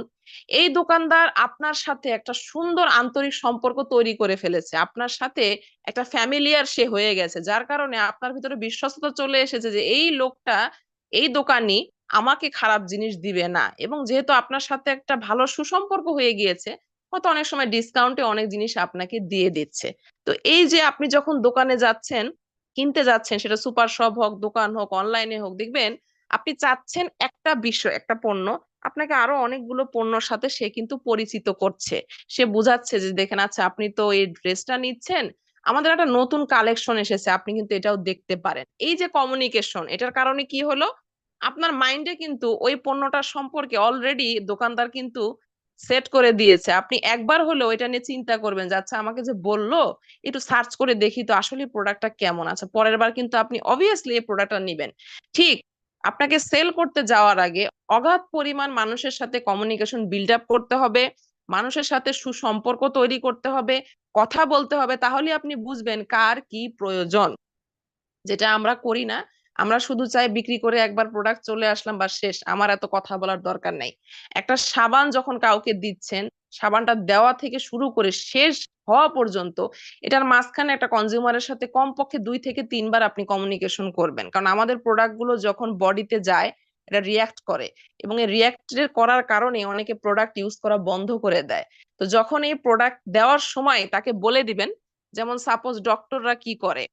এই দোকানদার আপনার সাথে একটা সুন্দর আন্তরিক সম্পর্ক তৈরি করে ফেলেছে, আপনার সাথে একটা ফ্যামিলিয়ার সে হয়ে গেছে, যার কারণে আপনার ভিতরে বিশ্বস্ততা চলে এসেছে যে এই লোকটা, এই দোকানি আমাকে খারাপ জিনিস দিবে না। এবং যেহেতু আপনার সাথে একটা ভালো সুসম্পর্ক হয়ে গিয়েছে, হয়তো অনেক সময় ডিসকাউন্টে অনেক জিনিস আপনাকে দিয়ে দিচ্ছে। তো এই যে আপনি যখন দোকানে যাচ্ছেন, কিনতে যাচ্ছেন, সেটা সুপার শপ হোক, দোকান হোক, অনলাইনে হোক, দেখবেন আপনি চাচ্ছেন একটা বিষয়, একটা পণ্য, আপনাকে আরো অনেকগুলো পণ্যর সাথে সে কিন্তু পরিচিত করছে। সে বুঝাচ্ছে যে দেখেন, আচ্ছা আপনি তো এই ড্রেসটা নিচ্ছেন, আমাদের একটা নতুন কালেকশন এসেছে, আপনি কিন্তু এটাও দেখতে পারেন। এই যে কমিউনিকেশন, এটার কারণে কি হলো, আপনার মাইন্ডে কিন্তু ওই পণ্যটার সম্পর্কে অলরেডি দোকানদার কিন্তু সেট করে দিয়েছে। আপনি একবার হলেও এটা নিয়ে চিন্তা করবেন যে আচ্ছা আমাকে যে বললো, একটু সার্চ করে দেখি তো আসলে প্রোডাক্টটা কেমন আছে, পরের বার কিন্তু আপনি অবভিয়াসলি এই প্রোডাক্টটা নিবেন। ঠিক আপনাকে সেল করতে যাওয়ার আগে অগাধ পরিমাণ মানুষের সাথে কমিউনিকেশন বিল্ড আপ করতে হবে, মানুষের সাথে সুসম্পর্ক তৈরি করতে হবে, কথা বলতে হবে, তাহলে আপনি বুঝবেন কার কি প্রয়োজন। যেটা আমরা করি না, আমরা শুধু চাই বিক্রি করে একবার প্রোডাক্ট চলে আসলাম বা শেষ, আমার এত কথা বলার দরকার নাই। একটা সাবান যখন কাউকে দিচ্ছেন, সাবানটা দেওয়া থেকে শুরু করে শেষ হওয়া পর্যন্ত এটার মাঝখানে একটা কনজিউমারের সাথে কমপক্ষে 2 থেকে 3 বার আপনি কমিউনিকেশন করবেন, কারণ আমাদের প্রোডাক্ট গুলো যখন বডিতে যায় এটা রিয়াক্ট করে, এবং এই রিয়াক্ট করার কারণে অনেকে প্রোডাক্ট ইউজ করা বন্ধ করে দেয়। তো যখন এই প্রোডাক্ট দেওয়ার সময় তাকে বলে দিবেন, যেমন সাপোজ ডক্টররা কি করে,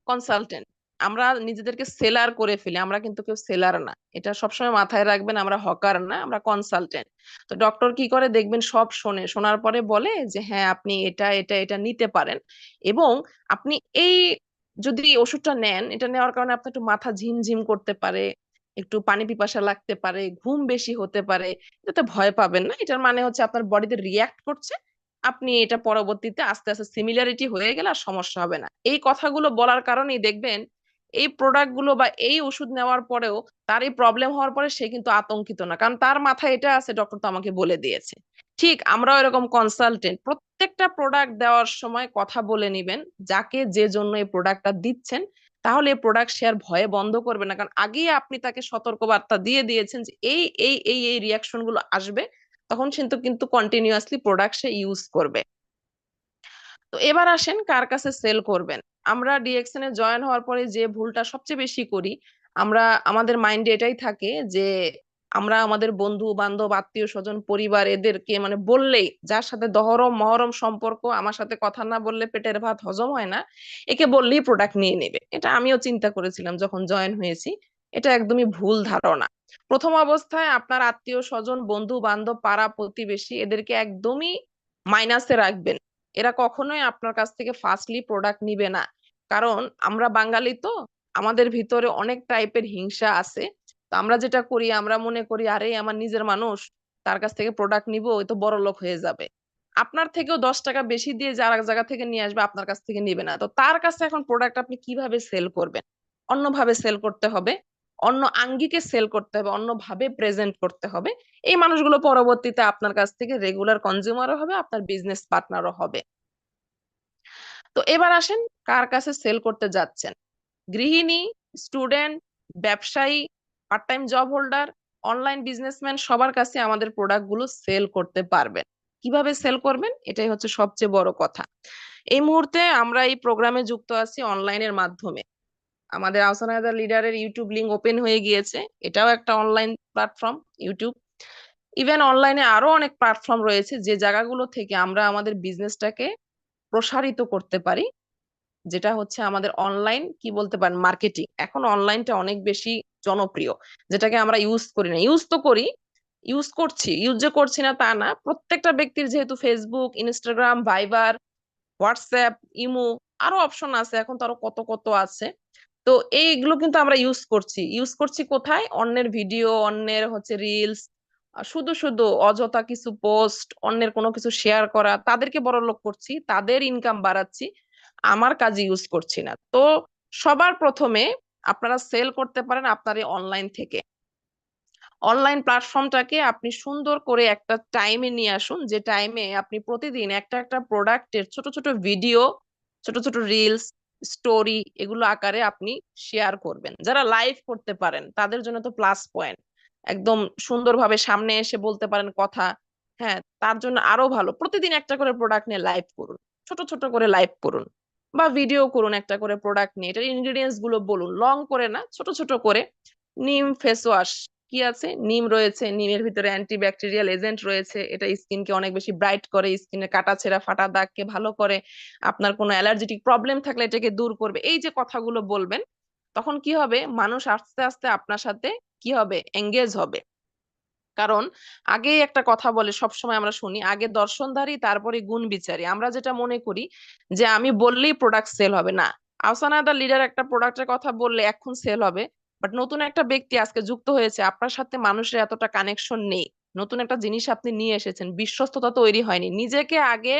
কনসালটেন্ট, আমরা নিজেদেরকে সেলার করে ফেলি, আমরা কিন্তু কেউ সেলার না, এটা সবসময় মাথায় রাখবেন, আমরা হকার না, আমরা কনসালটেন্ট। তো ডক্টর কি করে দেখবেন, সব শোনে, শোনার পরে বলে যে হ্যাঁ আপনি এটা এটা এটা নিতে পারেন, এবং আপনি এই যদি ওষুধটা নেন, এটা নেওয়ার কারণে আপনার একটু মাথা ঝিমঝিম করতে পারে, একটু পানি পিপাসা লাগতে পারে, ঘুম বেশি হতে পারে, এটাতে ভয় পাবেন না। এটার মানে হচ্ছে আপনার বডিতে রিয়াক্ট করছে, আপনি এটা পরবর্তীতে আস্তে আস্তে সিমিলারিটি হয়ে গেলে আর সমস্যা হবে না। এই কথাগুলো বলার কারণেই দেখবেন এই প্রোডাক্ট গুলো বা এই ওষুধ নেওয়ার পরেও তার এই প্রবলেম হওয়ার পরে সে কিন্তু আতঙ্কিত না, কারণ তার মাথায় এটা আছে ডক্টর তো আমাকে বলে দিয়েছে। ঠিক আমরাও এরকম কনসালটেন্ট, প্রত্যেকটা প্রোডাক্ট দেওয়ার সময় কথা বলে নিবেন যাকে যে জন্য এই প্রোডাক্টটা দিচ্ছেন, তাহলে এই প্রোডাক্ট সে আর ভয়ে বন্ধ করবে না, কারণ আগেই আপনি তাকে সতর্কবার্তা দিয়ে দিয়েছেন যে এই রিয়াকশন গুলো আসবে, তখন কিন্তু কিন্তু কন্টিনিউয়াসলি প্রোডাক্ট সে ইউজ করবে। তো এবার আসেন কার কাছে সেল করবেন। আমরা ডিএক্সএন এ জয়েন হওয়ার পরে যে ভুলটা সবচেয়ে বেশি করি, আমরা আমাদের মাইন্ডে এটাই থাকে যে আমরা আমাদের বন্ধু বান্ধব আত্মীয় স্বজন পরিবার এদেরকে মানে বললেই, যার সাথে দহরম মহরম সম্পর্ক, আমার সাথে কথা না বললে পেটের ভাত হজম হয় না, একে বললেই প্রোডাক্ট নিয়ে নেবে। এটা আমিও চিন্তা করেছিলাম যখন জয়েন হয়েছি, এটা একদমই ভুল ধারণা। প্রথম অবস্থায় আপনার আত্মীয় স্বজন বন্ধু বান্ধব পাড়া প্রতিবেশী এদেরকে একদমই মাইনাসে রাখবেন, এরা কখনোই আপনার কাছ থেকে ফার্স্টলি প্রোডাক্ট নিবে না। কারণ আমরা বাঙালি তো, আমাদের ভিতরে অনেক টাইপের হিংসা আছে। তো আমরা যেটা করি, আমরা মনে করি আরে আমার নিজের মানুষ, তার কাছ থেকে প্রোডাক্ট নিবো, ওই তো বড় লোক হয়ে যাবে। আপনার থেকেও 10 টাকা বেশি দিয়ে যার এক জায়গা থেকে নিয়ে আসবে, আপনার কাছ থেকে নিবে না। তো তার কাছে এখন প্রোডাক্ট আপনি কিভাবে সেল করবেন? অন্যভাবে সেল করতে হবে, অন্য আঙ্গিকে সেল করতে হবে, অন্যভাবে প্রেজেন্ট করতে হবে। এই মানুষগুলো পরবর্তীতে আপনার কাছ থেকে রেগুলার কনজিউমারও হবে, আপনার বিজনেস পার্টনারও হবে। তো এবার আসেন কার কাছে সেল করতে যাচ্ছেন। গৃহিণী, স্টুডেন্ট, ব্যবসায়ী, part time job holder, online businessman, সবার কাছে আমাদের প্রোডাক্ট গুলো সেল করতে পারবেন। কিভাবে সেল করবেন এটাই হচ্ছে সবচেয়ে বড় কথা। এই মুহূর্তে আমরা এই প্রোগ্রামে যুক্ত আছি অনলাইনের মাধ্যমে। আমাদের আহসান হায়দার লিডারের ইউটিউব লিংক ওপেন হয়ে গিয়েছে, এটাও একটা অনলাইন প্ল্যাটফর্ম ইউটিউব। ইভেন অনলাইনে আরো অনেক প্ল্যাটফর্ম রয়েছে যে জায়গাগুলো থেকে আমরা আমাদের বিজনেসটাকে প্রসারিত করতে পারি, যেটা হচ্ছে আমাদের অনলাইন কি বলতে পারেন মার্কেটিং। এখন অনলাইনটা অনেক বেশি জনপ্রিয়, যেটাকে আমরা ইউজ করি না, ইউজ তো করি, ইউজ করছি, ইউজ যে করছি না তা না। প্রত্যেকটা ব্যক্তির যেহেতু ফেসবুক, ইনস্টাগ্রাম, ভাইবার, হোয়াটসঅ্যাপ, ইমো, আরো অপশন আছে, এখন তো আরো কত কত আছে। তো এইগুলো কিন্তু আমরা ইউজ করছি, ইউজ করছি কোথায়? অন্যের ভিডিও, অন্যের হচ্ছে রিলস, শুধু শুধু অযথা কিছু পোস্ট, অন্যের কোনো কিছু শেয়ার করা, তাদেরকে বড়লোক করছি, তাদের ইনকাম বাড়াচ্ছি, আমার কাজে ইউজ করছি না। তো সবার প্রথমে আপনারা সেল করতে পারেন আপনার এই অনলাইন থেকে। অনলাইন প্ল্যাটফর্মটাকে আপনি সুন্দর করে একটা টাইমে নিয়ে আসুন, যে টাইমে আপনি প্রতিদিন একটা একটা প্রোডাক্টের ছোট ছোট ভিডিও ছোট ছোট রিলস, স্টোরি এগুলো আকারে আপনি শেয়ার করবেন। যারা লাইভ করতে পারেন তাদের জন্য তো প্লাস পয়েন্ট, একদম সুন্দরভাবে সামনে এসে বলতে পারেন কথা। হ্যাঁ, তার জন্য আরো ভালো, প্রতিদিন একটা করে প্রোডাক্ট নিয়ে লাইভ করুন, ছোট ছোট করে লাইভ করুন বা ভিডিও করুন একটা করে প্রোডাক্ট নিয়ে, এটার ইনগ্রেডিয়েন্টস গুলো বলুন, লং করে না, ছোট ছোট করে। নিম ফেস ওয়াশ, কি আছে, নিম রয়েছে, নিমের ভিতরে অ্যান্টিব্যাকটেরিয়াল এজেন্ট রয়েছে, এটা স্কিনকে অনেক বেশি ব্রাইট করে, স্কিনে কাটা ছেঁড়া ফাটা দাগকে ভালো করে, আপনার কোনো অ্যালার্জেটিক প্রবলেম থাকলে এটাকে দূর করবে। এই যে কথাগুলো বলবেন, তখন কি হবে, মানুষ আস্তে আস্তে আপনার সাথে কি হবে, এঙ্গেজ হবে। কারণ আগে একটা কথা বলে সবসময় আমরা শুনি, আগে দর্শনধারী তারপরে গুণ বিচারী। আমরা যেটা মনে করি যে আমি বললেই প্রোডাক্ট সেল হবে, না। আহসানা দা লিডার একটা প্রোডাক্টের কথা বললে এখন সেল হবে, বাট নতুন একটা ব্যক্তি আজকে যুক্ত হয়েছে, আপনার সাথে মানুষের এতটা কানেকশন নেই, নতুন একটা জিনিস আপনি নিয়ে এসেছেন, বিশ্বস্ততা তৈরি হয়নি, নিজেকে আগে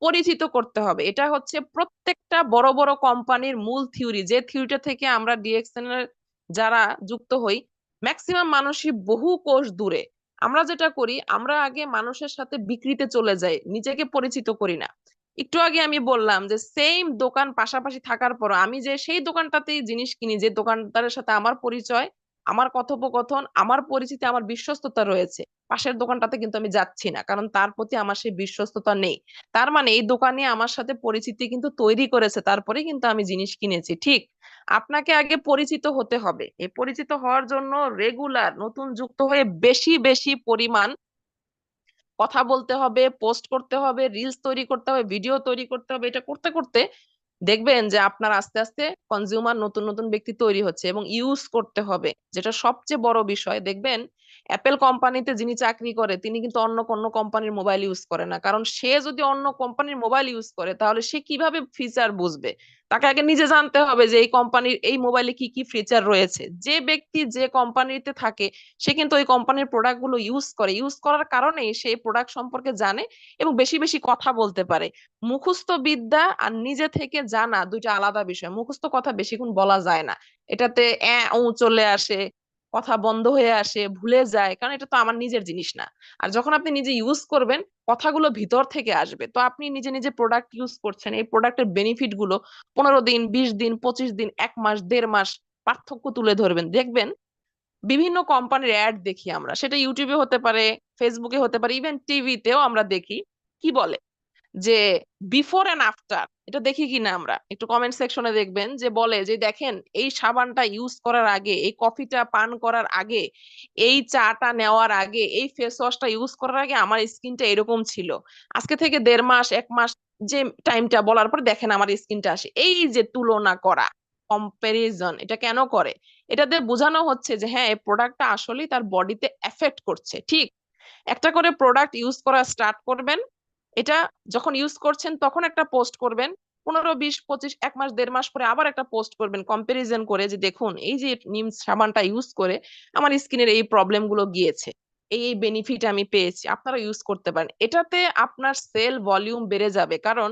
পরিচিত করতে হবে। এটা হচ্ছে প্রত্যেকটা বড় বড় কোম্পানির মূল থিওরি, যে থিওরিটা থেকে আমরা ডিএক্সএন এর যারা যুক্ত হই, ম্যাক্সিমাম মানুষই বহু কোষ দূরে। আমরা যেটা করি, আমরা আগে মানুষের সাথে বিক্রিতে চলে যাই, নিজেকে পরিচিত করি না। একটু আগে আমি বললাম যে সেম দোকান পাশাপাশি থাকার পর আমি যে সেই দোকানটাতেই জিনিস কিনি, যে দোকানদারের সাথে আমার পরিচয়, আমার কথোপকথন, আমার পরিচিতি, আমার বিশ্বস্ততা রয়েছে, পাশের দোকানটাতে কিন্তু আমি যাচ্ছি না, কারণ তার প্রতি আমার সেই বিশ্বস্ততা নেই। তার মানে এই দোকানে আমার সাথে পরিচিতি কিন্তু তৈরি করেছে, তারপরে কিন্তু আমি জিনিস কিনেছি। ঠিক আপনাকে আগে পরিচিত হতে হবে। এই পরিচিত হওয়ার জন্য রেগুলার নতুন যুক্ত হয়ে বেশি বেশি পরিমাণ কথা বলতে হবে, পোস্ট করতে হবে, রিলস তৈরি করতে হবে, ভিডিও তৈরি করতে হবে। এটা করতে করতে দেখবেন যে আপনার আস্তে আস্তে কনজিউমার, নতুন নতুন ব্যক্তি তৈরি হচ্ছে। এবং ইউজ করতে হবে, যেটা সবচেয়ে বড় বিষয়। দেখবেন অ্যাপেল কোম্পানিতে যিনি চাকরি করে তিনি কিন্তু অন্য কোনো কোম্পানির মোবাইল ইউজ করে না, কারণ সে যদি অন্য কোম্পানির মোবাইল ইউজ করে তাহলে সে কিভাবে ফিচার বুঝবে? তাকে আগে নিজে জানতে হবে যে এই কোম্পানির এই মোবাইলে কি কি ফিচার রয়েছে। যে ব্যক্তি যে কোম্পানিতে থাকে সে কিন্তু ওই কোম্পানির প্রোডাক্ট গুলো ইউজ করে, ইউজ করার কারণেই সে প্রোডাক্ট সম্পর্কে জানে এবং বেশি বেশি কথা বলতে পারে। মুখস্থ বিদ্যা আর নিজে থেকে জানা দুইটা আলাদা বিষয়। মুখস্থ কথা বেশিক্ষণ বলা যায় না, এটাতে ও চলে আসে, কথা বন্ধ হয়ে আসে, ভুলে যায়, কারণ এটা তো আমার নিজের জিনিস না। আর যখন আপনি নিজে ইউজ করবেন, কথাগুলো ভিতর থেকে আসবে। তো আপনি নিজে নিজে প্রোডাক্ট ইউজ করছেন, এই প্রোডাক্টের বেনিফিট গুলো 15 দিন, 20 দিন, 25 দিন, 1 মাস, 1.5 মাস পার্থক্য তুলে ধরবেন, দেখবেন বিভিন্ন কোম্পানির অ্যাড দেখি আমরা, সেটা ইউটিউবে হতে পারে, ফেসবুকে হতে পারে, ইভেন টিভিতেও আমরা দেখি। কি বলে যে বিফোর এন্ড আফটার, এটা দেখি কিনা আমরা, একটু কমেন্ট সেকশনে দেখবেন যে বলে যে দেখেন এই সাবানটা ইউজ করার আগে, এই কফিটা পান করার আগে, এই চাটা নেওয়ার আগে, এই ফেস ওয়াশটা ইউজ করার আগে আমার স্কিনটা এরকম ছিল, আজকে থেকে 1.5 মাস 1 মাস যে টাইমটা বলার পর দেখেন আমার স্কিনটা আসে। এই যে তুলনা করা, কম্পারিজন, এটা কেন করে? এটাতে বোঝানো হচ্ছে যে হ্যাঁ, এই প্রোডাক্টটা আসলেই তার বডিতে এফেক্ট করছে। ঠিক একটা করে প্রোডাক্ট ইউজ করা স্টার্ট করবেন, এটা যখন ইউজ করছেন তখন একটা পোস্ট করবেন, 15, 20, 25, 1 মাস 1.5 মাস পরে আবার একটা পোস্ট করবেন কম্পারিজন করে, যে দেখুন এই যে নিম সাবানটা ইউজ করে আমার স্কিনের এই প্রবলেম গুলো গিয়েছে, এই এই বেনিফিট আমি পেয়েছি, আপনারা ইউজ করতে পারেন। এটাতে আপনার সেল ভলিউম বেড়ে যাবে, কারণ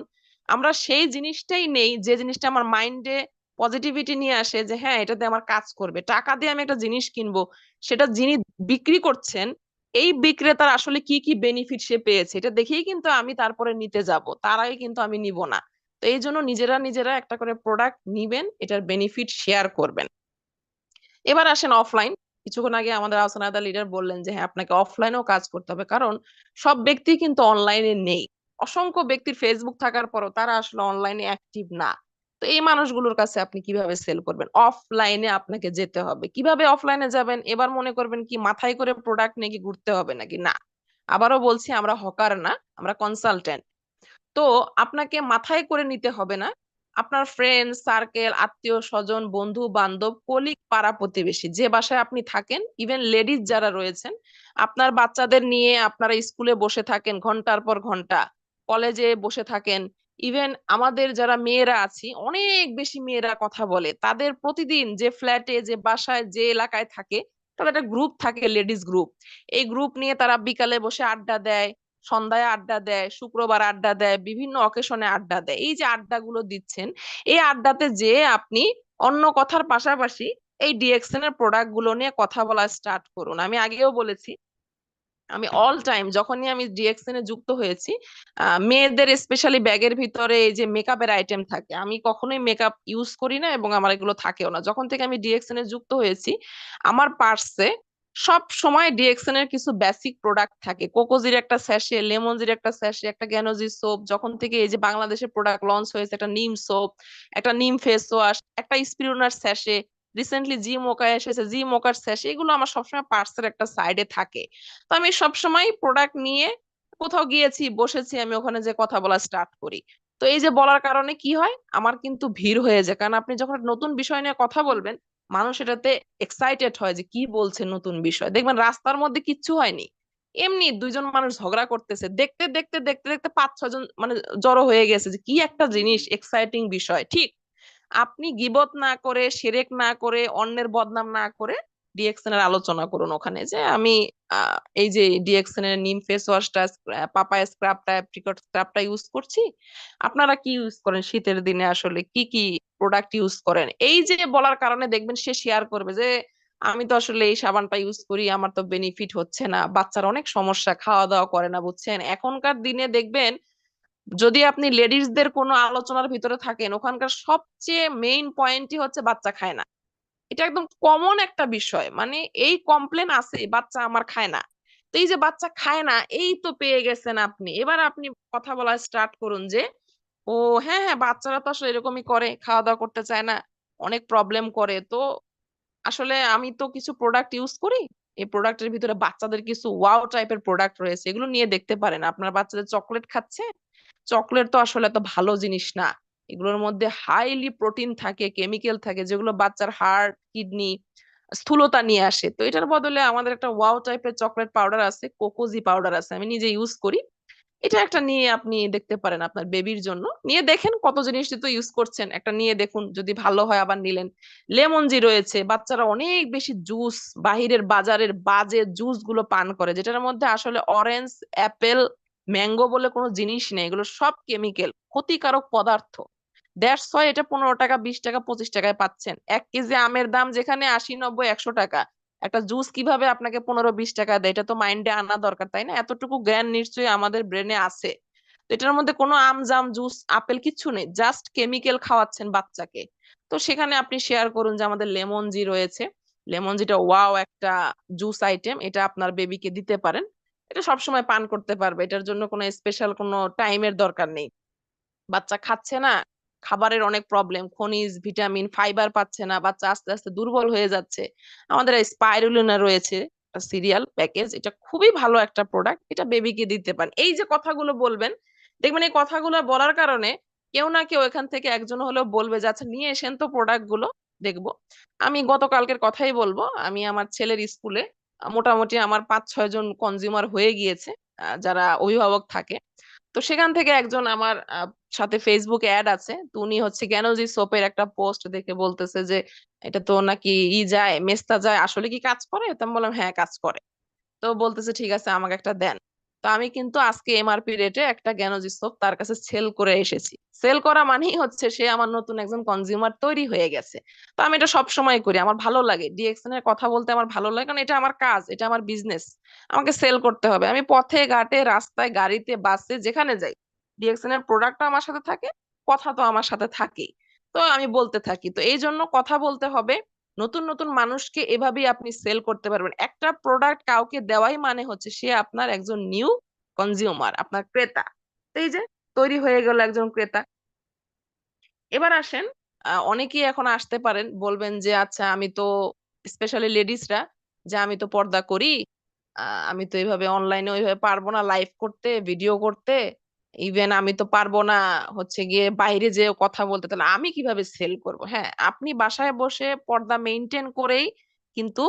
আমরা সেই জিনিসটাই নেই যে জিনিসটা আমার মাইন্ডে পজিটিভিটি নিয়ে আসে, যে হ্যাঁ এটাতে আমার কাজ করবে, টাকা দিয়ে আমি একটা জিনিস কিনবো, সেটা যিনি বিক্রি করছেন এই বিক্রেতার আসলে কি কি বেনিফিট সে পেয়েছে এটা দেখেই কিন্তু আমি তারপরে নিতে যাব, তার আগে কিন্তু আমি নিব না। তো এই জন্য নিজেরা নিজেরা একটা করে প্রোডাক্ট নিবেন, এটার বেনিফিট শেয়ার করবেন। এবার আসেন অফলাইন। কিছুক্ষণ আগে আমাদের আহসান আদা লিডার বললেন যে হ্যাঁ আপনাকে অফলাইনেও কাজ করতে হবে, কারণ সব ব্যক্তি কিন্তু অনলাইনে নেই। অসংখ্য ব্যক্তির ফেসবুক থাকার পরও তারা আসলে অনলাইনে অ্যাক্টিভ না। তো এই মানুষগুলোর কাছে আপনি কিভাবে সেল করবেন? অফলাইনে আপনাকে যেতে হবে। কিভাবে অফলাইনে যাবেন? এবার মনে করবেন কি মাথায় করে প্রোডাক্ট নিয়ে কি ঘুরতে হবে নাকি? না, আবারও বলছি, আমরা হকার না, আমরা কনসালটেন্ট। তো আপনাকে মাথায় করে নিতে হবে না, আপনার ফ্রেন্ড সার্কেল, আত্মীয় স্বজন, বন্ধু বান্ধব, কলিগ, পাড়া প্রতিবেশী, যে বাসায় আপনি থাকেন, ইভেন লেডিজ যারা রয়েছেন, আপনার বাচ্চাদের নিয়ে আপনারা স্কুলে বসে থাকেন ঘন্টার পর ঘন্টা, কলেজে বসে থাকেন, ইভেন আমাদের যারা মেয়েরা আছি, অনেক বেশি মেয়েরা কথা বলে, তাদের প্রতিদিন যে ফ্ল্যাটে, যে বাসায়, যে এলাকায় থাকে, তাদের একটা গ্রুপ থাকে, লেডিস গ্রুপ। এই গ্রুপ নিয়ে তারা বিকালে বসে আড্ডা দেয়, সন্ধ্যায় আড্ডা দেয়, শুক্রবার আড্ডা দেয়, বিভিন্ন অকেশনে আড্ডা দেয়। এই যে আড্ডাগুলো দিচ্ছেন, এই আড্ডাতে যে আপনি অন্য কথার পাশাপাশি এই ডিএক্সএন এর প্রোডাক্ট গুলো নিয়ে কথা বলা স্টার্ট করুন। আমি আগেও বলেছি আমি অল টাইম যখনই আমি ডিএক্সএন এ যুক্ত হয়েছি, মেয়েদের স্পেশালি ব্যাগের ভিতরে এই যে মেকআপের আইটেম থাকে, আমি কখনোই মেকআপ ইউজ করি না এবং আমার এগুলো থাকেও না। যখন থেকে আমি ডিএক্সএন এ যুক্ত হয়েছি, আমার পার্সে সব সময় ডিএক্সএন এর কিছু বেসিক প্রোডাক্ট থাকে। কোকোজির একটা স্যাশে, লেমনজির একটা স্যাশে, একটা গ্যানোজি সোপ, যখন থেকে এই যে বাংলাদেশের প্রোডাক্ট লঞ্চ হয়েছে, একটা নিম সোপ, একটা নিম ফেস ওয়াশ, একটা স্পিরুনার স্যাশে, রিসেন্টলি জি মোকা এসেছে, জি মোকার স্যাশে, এগুলো আমার সবসময় পার্সের একটা সাইডে থাকে। তো আমি সবসময় প্রোডাক্ট নিয়ে কোথাও গিয়েছি, বসেছি, আমি ওখানে যে কথা বলা স্টার্ট করি। তো এই যে বলার কারণে কি হয়, আমার কিন্তু ভিড় হয়ে যায়। কারণ আপনি যখন একটা নতুন বিষয় নিয়ে কথা বলবেন, মানুষ এটাতে এক্সাইটেড হয় যে কি বলছে নতুন বিষয়। দেখবেন রাস্তার মধ্যে কিচ্ছু হয়নি, এমনি দুইজন মানুষ ঝগড়া করতেছে, দেখতে দেখতে দেখতে দেখতে 5-6 জন মানে জড়ো হয়ে গেছে যে কি একটা জিনিস, এক্সাইটিং বিষয়। ঠিক আপনি গীবত না করে, শিরক না করে, অন্যের বদনাম না করে ডিএক্সএন এর আলোচনা করুন ওখানে, যে আমি এই যে ডিএক্সএন এর নিম ফেস ওয়াশটা, পাপায়া স্ক্রাবটা, অ্যাপ্রিকট স্ক্রাবটা ইউজ করছি, আপনারা কি ইউজ করেন শীতের দিনে, আসলে কি কি প্রোডাক্ট ইউজ করেন। এই যে বলার কারণে দেখবেন সে শেয়ার করবে যে আমি তো আসলে এই সাবানটা ইউজ করি, আমার তো বেনিফিট হচ্ছে না, বাচ্চার অনেক সমস্যা, খাওয়া দাওয়া করে না, বুঝছেন। এখনকার দিনে দেখবেন যদি আপনি লেডিসদের কোনো আলোচনার ভিতরে থাকেন, ওখানকার সবচেয়ে মেইন পয়েন্টই হচ্ছে বাচ্চা খায় না। এটা একদম কমন একটা বিষয়, মানে এই কমপ্লেন আছে বাচ্চা আমার খায় না। তো এই যে বাচ্চা খায় না, এই তো পেয়ে গেছেন আপনি, এবার আপনি কথা বলা স্টার্ট করুন যে ও হ্যাঁ হ্যাঁ, বাচ্চারা তো আসলে এরকমই করে, খাওয়া দাওয়া করতে চায় না, অনেক প্রবলেম করে। তো আসলে আমি তো কিছু প্রোডাক্ট ইউজ করি, এই প্রোডাক্টের ভিতরে বাচ্চাদের কিছু ওয়াও টাইপের প্রোডাক্ট রয়েছে, এগুলো নিয়ে দেখতে পারেন। আপনার বাচ্চাদের চকলেট খাচ্ছে, চকলেট তো আসলে এত ভালো জিনিস না, এগুলোর মধ্যে হাইলি প্রোটিন থাকে, কেমিক্যাল থাকে, যেগুলো বাচ্চার হার্ট, কিডনি, স্থূলতা নিয়ে আসে। তো এটার বদলে আমাদের একটা ওয়াও টাইপের চকলেট পাউডার আছে, কোকোজি পাউডার আছে, আমি নিজে ইউজ করি। এটা একটা নিয়ে আপনি দেখতে পারেন আপনার বেবির জন্য, নিয়ে দেখেন কত জিনিস তো ইউজ করছেন, একটা নিয়ে দেখুন, যদি ভালো হয় আবার নিলেন। লেমনজি রয়েছে, বাচ্চারা অনেক বেশি জুস, বাহিরের বাজারের বাজে জুস গুলো পান করে, যেটার মধ্যে আসলে অরেঞ্জ, অ্যাপেল, ম্যাঙ্গো বলে কোনো জিনিস নেই, এগুলো সব কেমিক্যাল, ক্ষতিকারক পদার্থ। দ্যাটস ওয়াই এটা 15 টাকা, 20 টাকা, 25 টাকায় পাচ্ছেন। 1 কেজি আমের দাম যেখানে 80, 90, 100 টাকা, একটা জুস কিভাবে আপনাকে 15-20 টাকা দেয়, এটা তো মাইন্ডে আনা দরকার, তাই না? এতটুকু জ্ঞান নিশ্চয়ই আমাদের ব্রেনে আছে। তো এটার মধ্যে কোনো আম, জাম, জুস, আপেল কিচ্ছু নেই, জাস্ট কেমিক্যাল খাওয়াচ্ছেন বাচ্চাকে। তো সেখানে আপনি শেয়ার করুন যে আমাদের লেমন জি রয়েছে, লেমন জিটা ওয়াও একটা জুস আইটেম, এটা আপনার বেবিকে দিতে পারেন। এটা সবসময় পান করতে পারবে, এটার জন্য কোনো স্পেশাল কোনো টাইমের দরকার নেই। বাচ্চা খাচ্ছে না, খাবারের অনেক প্রবলেম, খনিজ, ভিটামিন, ফাইবার পাচ্ছে না, বাচ্চা আস্তে আস্তে দুর্বল হয়ে যাচ্ছে, আমাদের স্পাইরুলিনা রয়েছে সিরিয়াল প্যাকেজ, এটা খুবই ভালো একটা প্রোডাক্ট, এটা বেবিকে দিতে পারেন। এই যে কথাগুলো বলবেন, দেখবেন এই কথাগুলো বলার কারণে কেউ না কেউ এখান থেকে একজন হলেও বলবে যে আচ্ছা নিয়ে এসেন তো প্রোডাক্ট গুলো, দেখবো। আমি গতকালকের কথাই বলবো, আমি আমার ছেলের স্কুলে মোটামুটি আমার 5-6 জন কনজিউমার হয়ে গিয়েছে, যারা অভিভাবক থাকে। তো সেখান থেকে একজন আমার সাথে ফেসবুকে অ্যাড আছে, তো উনি হচ্ছে গ্যানোজি সোপের একটা পোস্ট দেখে বলতেছে যে এটা তো নাকি যায়, মেস্তা যায়, আসলে কি কাজ করে? তো আমি বললাম হ্যাঁ কাজ করে। তো বলতেছে ঠিক আছে আমাকে একটা দেন। তো আমি কিন্তু আজকে এমআরপি রেটে একটা গ্যানোজি সোপ তার কাছে সেল করে এসেছি। সেল করা মানেই হচ্ছে সে আমার নতুন একজন কনজিউমার তৈরি হয়ে গেছে। তো আমি এটা সব সময় করি, আমার ভালো লাগে ডিএক্সএন এর কথা বলতে, আমার ভালো লাগে, কারণ এটা আমার কাজ, এটা আমার বিজনেস, আমাকে সেল করতে হবে। আমি পথে ঘাটে, রাস্তায়, গাড়িতে, বাসে, যেখানে যাই ডিএক্সএন এর প্রোডাক্টটা আমার সাথে থাকে, কথা তো আমার সাথে থাকেই। তো আমি বলতে থাকি, তো এই জন্য কথা বলতে হবে। নতুন নতুন মানুষকে এভাবেই আপনি সেল করতে পারবেন। একটা প্রোডাক্ট কাউকে দেওয়াই মানে হচ্ছে সে আপনার একজন নিউ কনজিউমার, আপনার ক্রেতা। তো এই যে তৈরি হয়ে গেল একজন ক্রেতা। এবার আসেন, অনেকেই এখন আসতে পারেন, বলবেন যে আচ্ছা আমি তো, স্পেশালি লেডিসরা, যে আমি তো পর্দা করি, আমি তো এইভাবে অনলাইনে ওইভাবে পারবো না লাইভ করতে, ভিডিও করতে, ইভেন আমি তো পারবো না হচ্ছে গিয়ে বাইরে যে কথা বলতে, তাহলে আমি কিভাবে সেল করব? হ্যাঁ, আপনি বাসায় বসে পর্দা মেনটেন করেই কিন্তু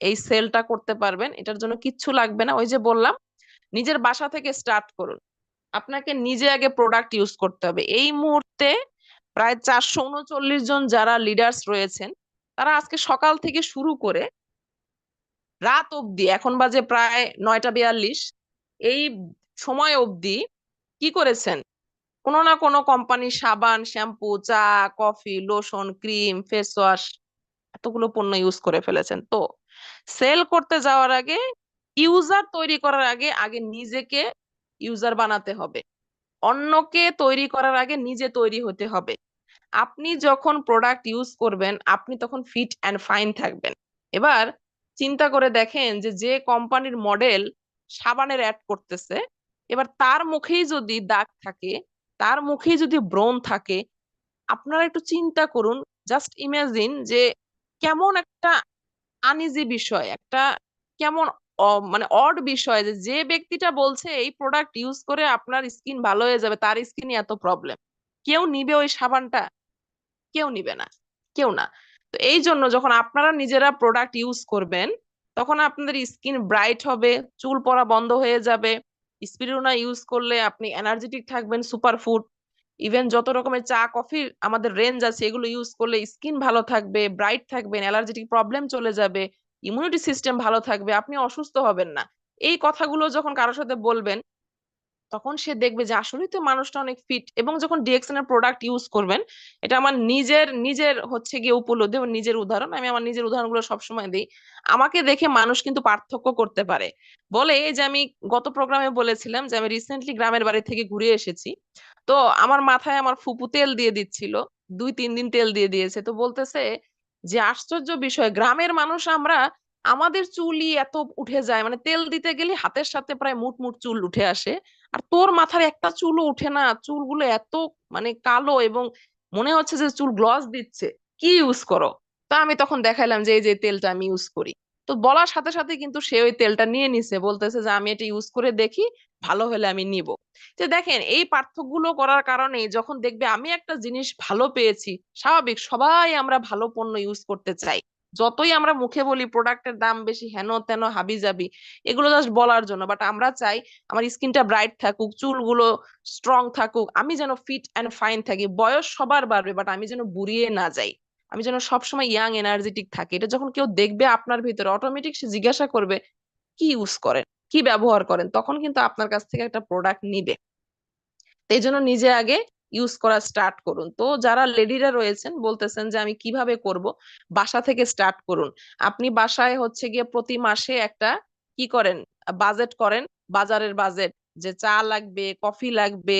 এই সেলটা করতে পারবেন, এটার জন্য কিচ্ছু লাগবে না। ওই যে বললাম, নিজের বাসা থেকে স্টার্ট করুন। আপনাকে নিজে আগে প্রোডাক্ট ইউজ করতে হবে। এই মুহূর্তে প্রায় 439 জন যারা লিডার্স রয়েছেন, তারা আজকে সকাল থেকে শুরু করে রাত অবধি, এখন বাজে প্রায় 9টা 42, এই সময় অবধি কি করেছেন? কোনো না কোনো কোম্পানির সাবান, শ্যাম্পু, চা, coffee, lotion, cream, face wash, এতগুলো পণ্য ইউজ করে ফেলেছেন। তো সেল করতে যাওয়ার আগে ইউজার তৈরি করার আগে আগে নিজেকে ইউজার বানাতে হবে, অন্যকে তৈরি করার আগে নিজে তৈরি হতে হবে। আপনি যখন প্রোডাক্ট ইউজ করবেন আপনি তখন ফিট অ্যান্ড ফাইন থাকবেন। এবার চিন্তা করে দেখেন যে যে কোম্পানির মডেল সাবানের অ্যাড করতেছে, এবার তার মুখেই যদি দাগ থাকে, তার মুখেই যদি ব্রণ থাকে, আপনারা একটু চিন্তা করুন, জাস্ট ইমাজিন যে কেমন একটা আনইজি বিষয়, একটা কেমন মানে অড বিষয় যে যে ব্যক্তিটা বলছে এই প্রোডাক্ট ইউজ করে আপনার স্কিন ভালো হয়ে যাবে, তার স্কিনে এত প্রবলেম। কেউ নিবে ওই সাবানটা? কেউ নিবে না, কেউ না। তো এই জন্য যখন আপনারা নিজেরা প্রোডাক্ট ইউজ করবেন তখন আপনাদের স্কিন ব্রাইট হবে, চুল পড়া বন্ধ হয়ে যাবে। স্পিরুলিনা ইউজ করলে আপনি এনার্জেটিক থাকবেন, সুপারফুড, ইভেন যত রকমের চা কফির আমাদের রেঞ্জ আছে এগুলো ইউজ করলে স্কিন ভালো থাকবে, ব্রাইট থাকবেন, অ্যালার্জেটিক প্রবলেম চলে যাবে, ইমিউনিটি সিস্টেম ভালো থাকবে, আপনি অসুস্থ হবেন না। এই কথাগুলো যখন কারোর সাথে বলবেন তখন সে দেখবে যে আসলেই তো মানুষটা অনেক ফিট। এবং যখন ডিএক্সএন এর প্রোডাক্ট ইউজ করবেন, এটা আমার নিজের নিজের হচ্ছে গিয়ে উপলব্ধি এবং নিজের উদাহরণ, আমি আমার নিজের উদাহরণগুলো সবসময় দিই। আমাকে দেখে মানুষ কিন্তু পার্থক্য করতে পারে। বলে এই যে আমি গত প্রোগ্রামে বলেছিলাম যে আমি রিসেন্টলি গ্রামের বাড়ি থেকে ঘুরে এসেছি, তো আমার মাথায় আমার ফুপু তেল দিয়ে দিচ্ছিল, 2-3 দিন তেল দিয়ে দিয়েছে, তো বলতেছে যে আশ্চর্য বিষয়, গ্রামের মানুষ আমরা, আমাদের চুলই এত উঠে যায়, মানে তেল দিতে গেলে হাতের সাথে প্রায় মুট মুট চুল উঠে আসে, আর তোর মাথার একটা চুলও উঠে না, চুলগুলো এত মানে কালো এবং মনে হচ্ছে যে চুল গ্লস দিচ্ছে, কি ইউজ করো? তা আমি তখন দেখাইলাম যে এই যে তেলটা আমি ইউজ করি। তো বলার সাথে সাথে কিন্তু সে ওই তেলটা নিয়ে নিছে, বলতেছে যে আমি এটা ইউজ করে দেখি, ভালো হলে আমি নিব। তো দেখেন এই পার্থক্যগুলো করার কারণে যখন দেখবে আমি একটা জিনিস ভালো পেয়েছি, স্বাভাবিক সবাই আমরা ভালো পণ্য ইউজ করতে চাই। যতই আমরা মুখে বলি প্রোডাক্টের দাম বেশি, হেন তেন হাবি জাবি, এগুলো জাস্ট বলার জন্য, বাট আমরা চাই আমার স্কিনটা ব্রাইট থাকুক, চুলগুলো স্ট্রং থাকুক, আমি যেন ফিট অ্যান্ড ফাইন থাকি। বয়স সবার বাড়বে বাট আমি যেন বুড়িয়ে না যাই, আমি যেন সবসময় ইয়াং এনার্জেটিক থাকি। এটা যখন কেউ দেখবে আপনার ভিতরে, অটোমেটিক সে জিজ্ঞাসা করবে কি ইউজ করেন, কি ব্যবহার করেন, তখন কিন্তু আপনার কাছ থেকে একটা প্রোডাক্ট নিবে। এই জন্য নিজে আগে ইউজ করা স্টার্ট করুন। তো যারা লেডিরা রয়েছেন বলতেছেন যে আমি কিভাবে করব, বাসা থেকে স্টার্ট করুন। আপনি বাসায় হচ্ছে গিয়ে প্রতি মাসে একটা কি করেন, বাজেট করেন, বাজারের বাজেট, যে চা লাগবে, কফি লাগবে,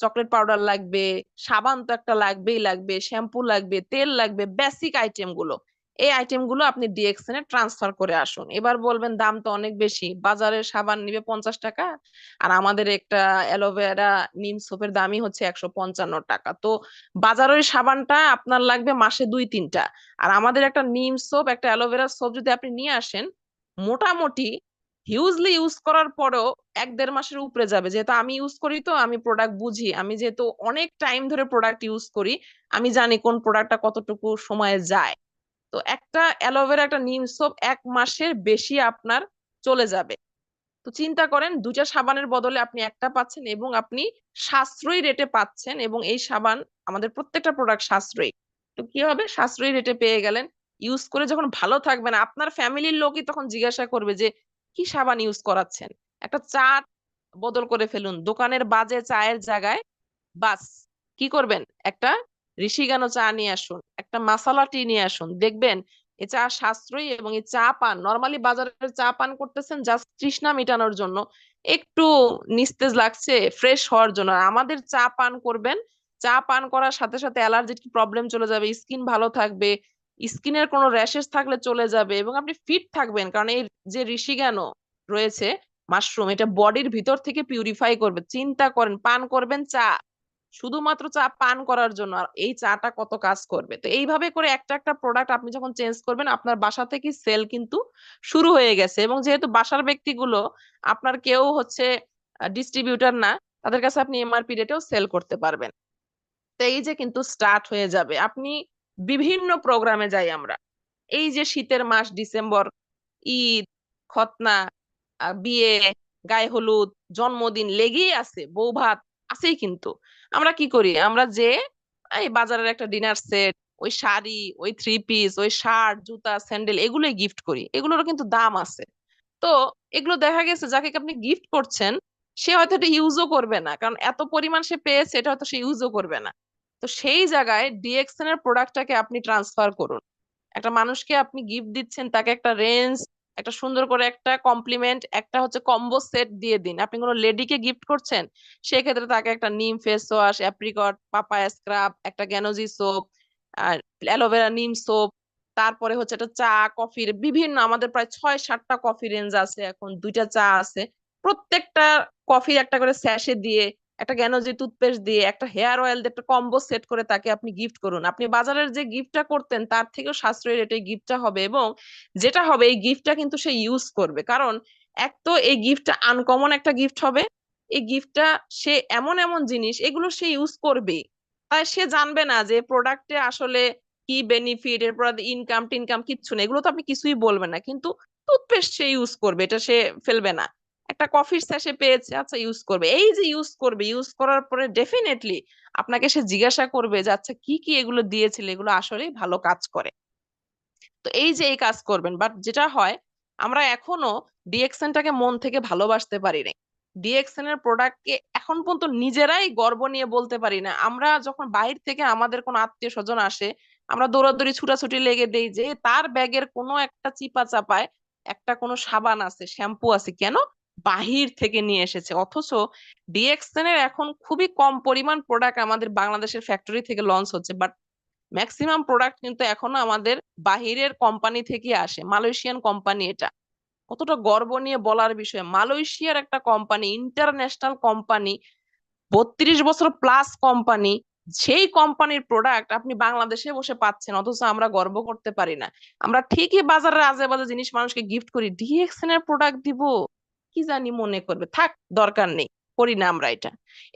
চকলেট পাউডার লাগবে, সাবান তো একটা লাগবেই লাগবে, শ্যাম্পু লাগবে, তেল লাগবে, বেসিক আইটেম গুলো, এই আইটেম গুলো আপনি ডিএক্সএন এ ট্রান্সফার করে আসুন। এবার বলবেন দাম তো অনেক বেশি, বাজারের সাবান নিবে 50 টাকা, আর আমাদের একটা অ্যালোভেরা নিম সোপের দামই হচ্ছে 155 টাকা। তো বাজারের সাবানটা আপনার লাগবে মাসে 2-3টা, আর আমাদের একটা নিম সোপ, একটা অ্যালোভেরা সোপ যদি আপনি নিয়ে আসেন, মোটামুটি হিউজলি ইউজ করার পরেও 1-1.5 মাসের উপরে যাবে। যেহেতু আমি ইউজ করি, তো আমি প্রোডাক্ট বুঝি, আমি যেহেতু অনেক টাইম ধরে প্রোডাক্ট ইউজ করি, আমি জানি কোন প্রোডাক্টটা কতটুকু সময়ে যায়। তো একটা অ্যালোভেরা, একটা নিম সোপ 1 মাসের বেশি আপনার চলে যাবে। তো চিন্তা করেন, 2টা সাবানের বদলে আপনি একটা পাচ্ছেন এবং আপনি সাশ্রয়ী রেটে পাচ্ছেন, এবং এই সাবান, আমাদের প্রত্যেকটা প্রোডাক্ট সাশ্রয়ী। তো কি হবে, সাশ্রয়ী রেটে পেয়ে গেলেন, ইউজ করে যখন ভালো থাকবেন আপনার ফ্যামিলির লোকই তখন জিজ্ঞাসা করবে যে কি সাবান ইউজ করাচ্ছেন। একটা চা বদল করে ফেলুন, দোকানের বাজে চায়ের জায়গায় বাস কি করবেন, একটা ঋষিগানো চা নিয়ে আসুন, একটা মাসালা টি নিয়ে আসুন, দেখবেন এ চা সাশ্রয়ী। এবং এই চা পান, নর্মালি বাজারের চা পান করতেছেন জাস্ট তৃষ্ণা মেটানোর জন্য, একটু নিস্তেজ লাগছে ফ্রেশ হওয়ার জন্য। আর আমাদের চা পান করবেন, চা পান করার সাথে সাথে অ্যালার্জিক প্রবলেম চলে যাবে, স্কিন ভালো থাকবে, স্কিনের কোনো র্যাশেস থাকলে চলে যাবে, এবং আপনি ফিট থাকবেন। কারণ এই যে ঋষিগানো রয়েছে মাশরুম, এটা বডির ভিতর থেকে পিউরিফাই করবে। চিন্তা করেন, পান করবেন চা, শুধুমাত্র চা পান করার জন্য, আর এই চাটা কত কাজ করবে। তো এইভাবে করে একটা একটা প্রোডাক্ট আপনি যখন চেঞ্জ করবেন, আপনার বাসা থেকে সেল কিন্তু শুরু হয়ে গেছে। এবং যেহেতু বাসার ব্যক্তিগুলো আপনার কেউ হচ্ছে ডিস্ট্রিবিউটর না, তাদের কাছে আপনি এমআরপি রেটেও সেল করতে পারবেন। তো এই যে কিন্তু স্টার্ট হয়ে যাবে। আপনি বিভিন্ন প্রোগ্রামে যাই আমরা, এই যে শীতের মাস ডিসেম্বর, ঈদ, খতনা, বিয়ে, গায়ে হলুদ, জন্মদিন লেগেই আছে, বউ ভাত আছেই। কিন্তু আমরা কি করি, আমরা যে এই বাজারের একটা ডিনার সেট, ওই শাড়ি, ওই 3 পিস, ওই শার্ট, জুতা, স্যান্ডেল, এগুলোই গিফট করি। এগুলোরও কিন্তু দাম আছে। তো এগুলো দেখা গেছে যাকে আপনি গিফট করছেন সে হয়তো এটা ইউজও করবে না, কারণ এত পরিমাণ সে পেয়েছে, এটা হয়তো সে ইউজও করবে না। তো সেই জায়গায় ডিএক্সএন এর প্রোডাক্টটাকে আপনি ট্রান্সফার করুন। একটা মানুষকে আপনি গিফট দিচ্ছেন, তাকে একটা রেঞ্জ, একটা সুন্দর করে একটা কমপ্লিমেন্ট, একটা হচ্ছে কম্বো সেট দিয়ে দিন। আপনি কোনো লেডিকে গিফট করছেন, সেক্ষেত্রে তাকে একটা নিম face wash, apricot papaya scrub, একটা গ্যানোজি সোপ, আর অ্যালোভেরা নিম সোপ, তারপরে হচ্ছে একটা চা কফির বিভিন্ন, আমাদের প্রায় 6-7টা কফি রেঞ্জ আছে, এখন 2টা চা আছে, প্রত্যেকটা কফির একটা করে স্যাশে দিয়ে, একটা গ্যানোজি টুথপেস্ট দিয়ে, একটা হেয়ার অয়েল দিয়ে একটা কম্বো সেট করে তাকে আপনি গিফট করুন। আপনি বাজারের যে গিফটটা করতেন তার থেকেও সাশ্রয়ী রেটে গিফটটা হবে, এবং যেটা হবে এই গিফটটা কিন্তু সে ইউজ করবে। কারণ এক তো এই গিফটটা আনকমন একটা গিফট হবে, এই গিফটটা সে এমন এমন জিনিস এগুলো সে ইউজ করবে, তাই সে জানবে না যে প্রোডাক্টে আসলে কি বেনিফিট, এরপর ইনকাম টিনকাম কিচ্ছু নেই, এগুলো তো আপনি কিছুই বলবেন না, কিন্তু টুথপেস্ট সে ইউজ করবে, এটা সে ফেলবে না। একটা কফির স্যাশে পেয়েছে, আচ্ছা ইউজ করবে, এই যে ইউজ করবে, ইউজ করার পরে ডেফিনেটলি আপনাকে সে জিজ্ঞাসা করবে যে আচ্ছা কি কি এগুলো দিয়েছিলে, এগুলো আসলেই ভালো কাজ করে। তো এই যে এই কাজ করবেন, বাট যেটা হয় আমরা এখনো ডিএক্সএনটাকে মন থেকে ভালোবাসতে পারি না। ডিএক্সএন এর প্রোডাক্টকে এখন পর্যন্ত নিজেরাই গর্ব নিয়ে বলতে পারি না। আমরা যখন বাইরে থেকে আমাদের কোনো আত্মীয় স্বজন আসে, আমরা দৌড়াদৌড়ি ছুটাছুটি লেগে দেই যে তার ব্যাগের কোনো একটা চিপা চাপায় একটা কোনো সাবান আছে, শ্যাম্পু আছে, কেন? বাহির থেকে নিয়ে এসেছে। অথচ ডিএক্সএন এর এখন খুবই কম পরিমাণ প্রোডাক্ট আমাদের বাংলাদেশের ফ্যাক্টরি থেকে লঞ্চ হচ্ছে, বাট ম্যাক্সিমাম প্রোডাক্ট কিন্তু এখনো আমাদের বাহিরের কোম্পানি থেকে আসে, মালয়েশিয়ান কোম্পানি। এটা কতটা গর্ব নিয়ে বলার বিষয়, মালয়েশিয়ার একটা কোম্পানি, ইন্টারন্যাশনাল কোম্পানি, 32 বছর প্লাস কোম্পানি, সেই কোম্পানির প্রোডাক্ট আপনি বাংলাদেশে বসে পাচ্ছেন, অথচ আমরা গর্ব করতে পারি না। আমরা ঠিকই বাজারে আজে বাজে জিনিস মানুষকে গিফট করি, ডিএক্সএন এর প্রোডাক্ট দিব, কি জানি মনে করবে, থাক দরকার নেই, করি না আমরা এটা।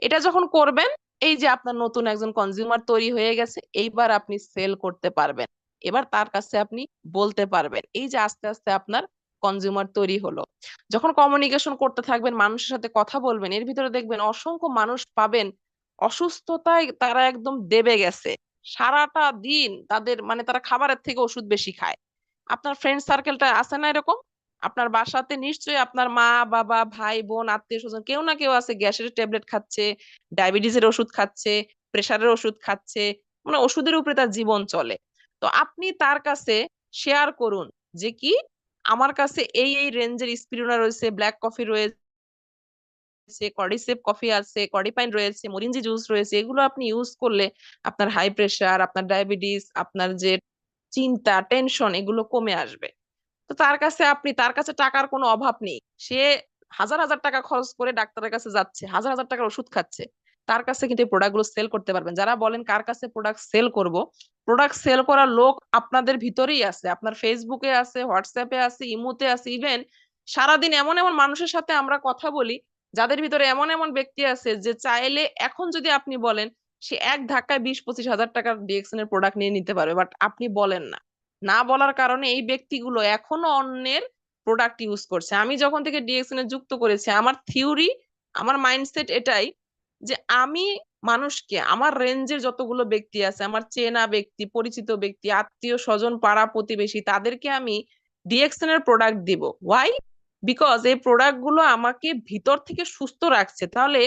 এটা যখন করবেন, এই যে আপনার নতুন একজন কনজিউমার তৈরি হয়ে গেছে, এইবার আপনি সেল করতে পারবেন, এবার তার কাছে আপনি বলতে পারবেন, এই যে আস্তে আস্তে আপনার কনজিউমার তৈরি হলো। যখন কমিউনিকেশন করতে থাকবেন, মানুষের সাথে কথা বলবেন, এর ভিতরে দেখবেন অসংখ্য মানুষ পাবেন অসুস্থতায় তারা একদম দেবে গেছে, সারাটা দিন তাদের মানে তারা খাবারের থেকে ওষুধ বেশি খায়। আপনার ফ্রেন্ড সার্কেলটা আছে না এরকম? আপনার বাসাতে নিশ্চয়ই আপনার মা বাবা ভাই বোন আত্মীয় স্বজন কেউ না কেউ আছে, গ্যাসের ট্যাবলেট খাচ্ছে, ডায়াবেটিসের ওষুধ খাচ্ছে, প্রেসারের ওষুধ খাচ্ছে, মানে ওষুধের উপরে তার জীবন চলে। তো আপনি তার কাছে শেয়ার করুন যে কি আমার কাছে এই এই রেঞ্জের স্পিরুনা রয়েছে, ব্ল্যাক কফি রয়েছে, কর্ডিসেপ কফি আছে, কর্ডিপাইন রয়েছে, মরিঞ্জি জুস রয়েছে, এগুলো আপনি ইউজ করলে আপনার হাই প্রেসার, আপনার ডায়াবেটিস, আপনার যে চিন্তা টেনশন, এগুলো কমে আসবে। তো তার কাছে আপনি, তার কাছে টাকার কোনো অভাব নেই, সে হাজার হাজার টাকা খরচ করে ডাক্তারের কাছে যাচ্ছে, হাজার হাজার টাকার ওষুধ খাচ্ছে, তার কাছে কিন্তু এই প্রোডাক্ট গুলো সেল করতে পারবেন। যারা বলেন কার কাছে প্রোডাক্ট সেল করব, প্রোডাক্ট সেল করার লোক আপনাদের ভিতরেই আছে, আপনার ফেসবুকে আছে, হোয়াটসঅ্যাপে আছে, ইমোতে আছে, ইভেন সারাদিন এমন এমন মানুষের সাথে আমরা কথা বলি যাদের ভিতরে এমন এমন ব্যক্তি আছে যে চাইলে এখন যদি আপনি বলেন, সে এক ধাক্কায় 20-25 হাজার টাকার ডিএক্সএন এর প্রোডাক্ট নিয়ে নিতে পারবে, বাট আপনি বলেন না। না বলার কারণে এই ব্যক্তিগুলো এখনো অন্যের প্রোডাক্ট ইউজ করছে। আমি যখন থেকে ডিএক্সএন এ যুক্ত করেছি, আমার থিওরি, আমার মাইন্ডসেট এটাই যে আমি মানুষকে, আমার রেঞ্জের যতগুলো ব্যক্তি আছে, আমার চেনা ব্যক্তি, পরিচিত ব্যক্তি, আত্মীয় স্বজন, পাড়া প্রতিবেশী, তাদেরকে আমি ডিএক্সএন এর প্রোডাক্ট দিব। ওয়াই? বিকজ এই প্রোডাক্ট গুলো আমাকে ভিতর থেকে সুস্থ রাখছে। তাহলে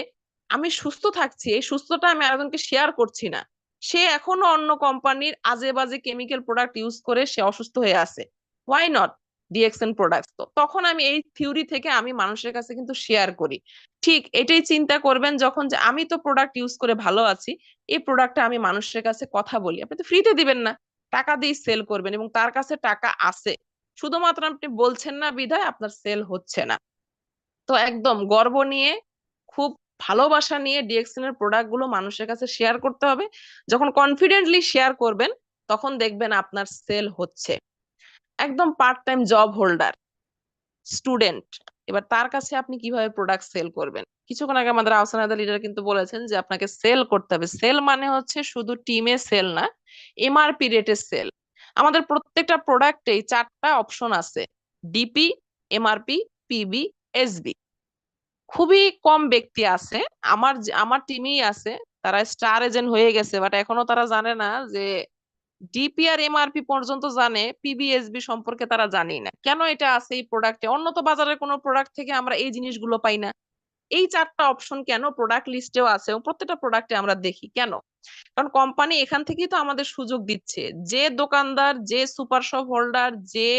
আমি সুস্থ থাকছি, এই সুস্থতা আমি আরেকজনকে শেয়ার করছি না, সে এখনো অন্য কোম্পানির আজে বাজে কেমিক্যাল প্রোডাক্ট ইউজ করে সে অসুস্থ হয়ে আছে। Why not DXN product? তো তখন আমি এই থিওরি থেকে আমি মানুষের কাছে কিন্তু শেয়ার করি। ঠিক এটাই চিন্তা করবেন যখন, যে আমি তো প্রোডাক্ট ইউজ করে ভালো আছি, এই প্রোডাক্টটা আমি মানুষের কাছে কথা বলি। আপনি তো ফ্রিতে দিবেন না, টাকা দিয়ে সেল করবেন, এবং তার কাছে টাকা আছে, শুধুমাত্র আপনি বলছেন না বিধায় আপনার সেল হচ্ছে না। তো একদম গর্ব নিয়ে, খুব ভালোবাসা নিয়ে ডিএক্সএন এর প্রোডাক্ট গুলো মানুষের কাছে শেয়ার করতে হবে। যখন কনফিডেন্টলি শেয়ার করবেন, তখন দেখবেন আপনার সেল হচ্ছে। একদম part time job holder, student, এবার তার কাছে আপনি কিভাবে প্রোডাক্ট সেল করবেন? কিছুক্ষণ আগে আমাদের আহসান আদা লিডার কিন্তু বলেছেন যে আপনাকে সেল করতে হবে। সেল মানে হচ্ছে শুধু টিমে সেল না, এমআরপি রেটে সেল। আমাদের প্রত্যেকটা প্রোডাক্টেই 4টা অপশন আছে, ডিপি, এমআরপি, পিবি, এসবি। খুবই কম ব্যক্তি আছে, আমার টিমেই আছে, তারা স্টার এজেন্ট হয়ে গেছে, বাট এখনো তারা জানে না যে ডিপি আর এমআরপি পর্যন্ত জানে, পিবিএসবি সম্পর্কে তারা জানি না। কেন এটা আছে এই প্রোডাক্টে? অন্য তো বাজারের কোনো প্রোডাক্ট থেকে আমরা এই জিনিসগুলো পাই না। এই 4টা অপশন কেন প্রোডাক্ট লিস্টেও আছে এবং প্রত্যেকটা প্রোডাক্টে আমরা দেখি কেন? কারণ কোম্পানি এখান থেকেই তো আমাদের সুযোগ দিচ্ছে। যে দোকানদার, যে সুপার শপ হোল্ডার, যে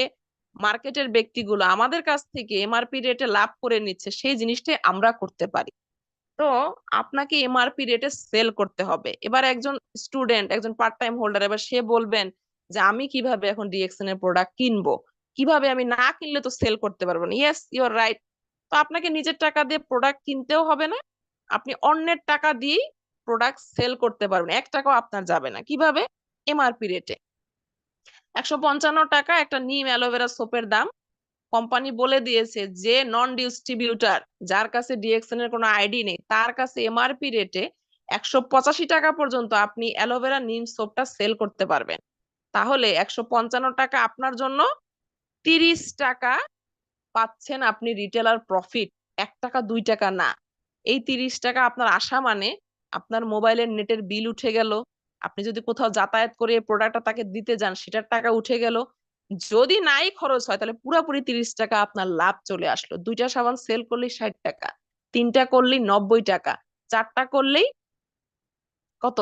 মার্কেটের ব্যক্তিগুলো আমাদের কাছ থেকে এমআরপি রেটে লাভ করে নিচ্ছে, সেই জিনিসটাই আমরা করতে পারি। তো আপনাকে এমআরপি রেটে সেল করতে হবে। এবার একজন স্টুডেন্ট, একজন পার্ট টাইম হোল্ডার, এবার সে বলবেন যে আমি কিভাবে এখন ডিএক্সএন এর প্রোডাক্ট কিনবো, কিভাবে, আমি না কিনলে তো সেল করতে পারবো না। Yes, you are right. তো আপনাকে নিজের টাকা দিয়ে প্রোডাক্ট কিনতেও হবে না, আপনি অন্যের টাকা দিয়েই প্রোডাক্ট সেল করতে পারবেন, 1 টাকাও আপনার যাবে না। কিভাবে? এমআরপি রেটে। 155 টাকা একটা নিম অ্যালোভেরা সোপের দাম। কোম্পানি বলে দিয়েছে যে নন ডিস্ট্রিবিউটার, যার কাছে ডিএক্সএন এর কোনো আইডি নেই, তার কাছে এমআরপি রেটে 185 টাকা পর্যন্ত আপনি অ্যালোভেরা নিম সোপটা সেল করতে পারবেন। তাহলে 155 টাকা আপনার জন্য 30 টাকা পাচ্ছেন আপনি রিটেলার প্রফিট, 1 টাকা 2 টাকা না। এই 30 টাকা আপনার আসা মানে আপনার মোবাইলের নেটের বিল উঠে গেল, আপনি যদি কোথাও যাতায়াত করে প্রোডাক্টটা তাকে দিতে যান সেটার টাকা উঠে গেল। যদি নাই খরচ হয় তাহলে পুরোপুরি 30 টাকা আপনার লাভ চলে আসলো। 2টা সাবান সেল করলেই 60 টাকা, 3টা করলেই 90 টাকা, 4টা করলেই কত,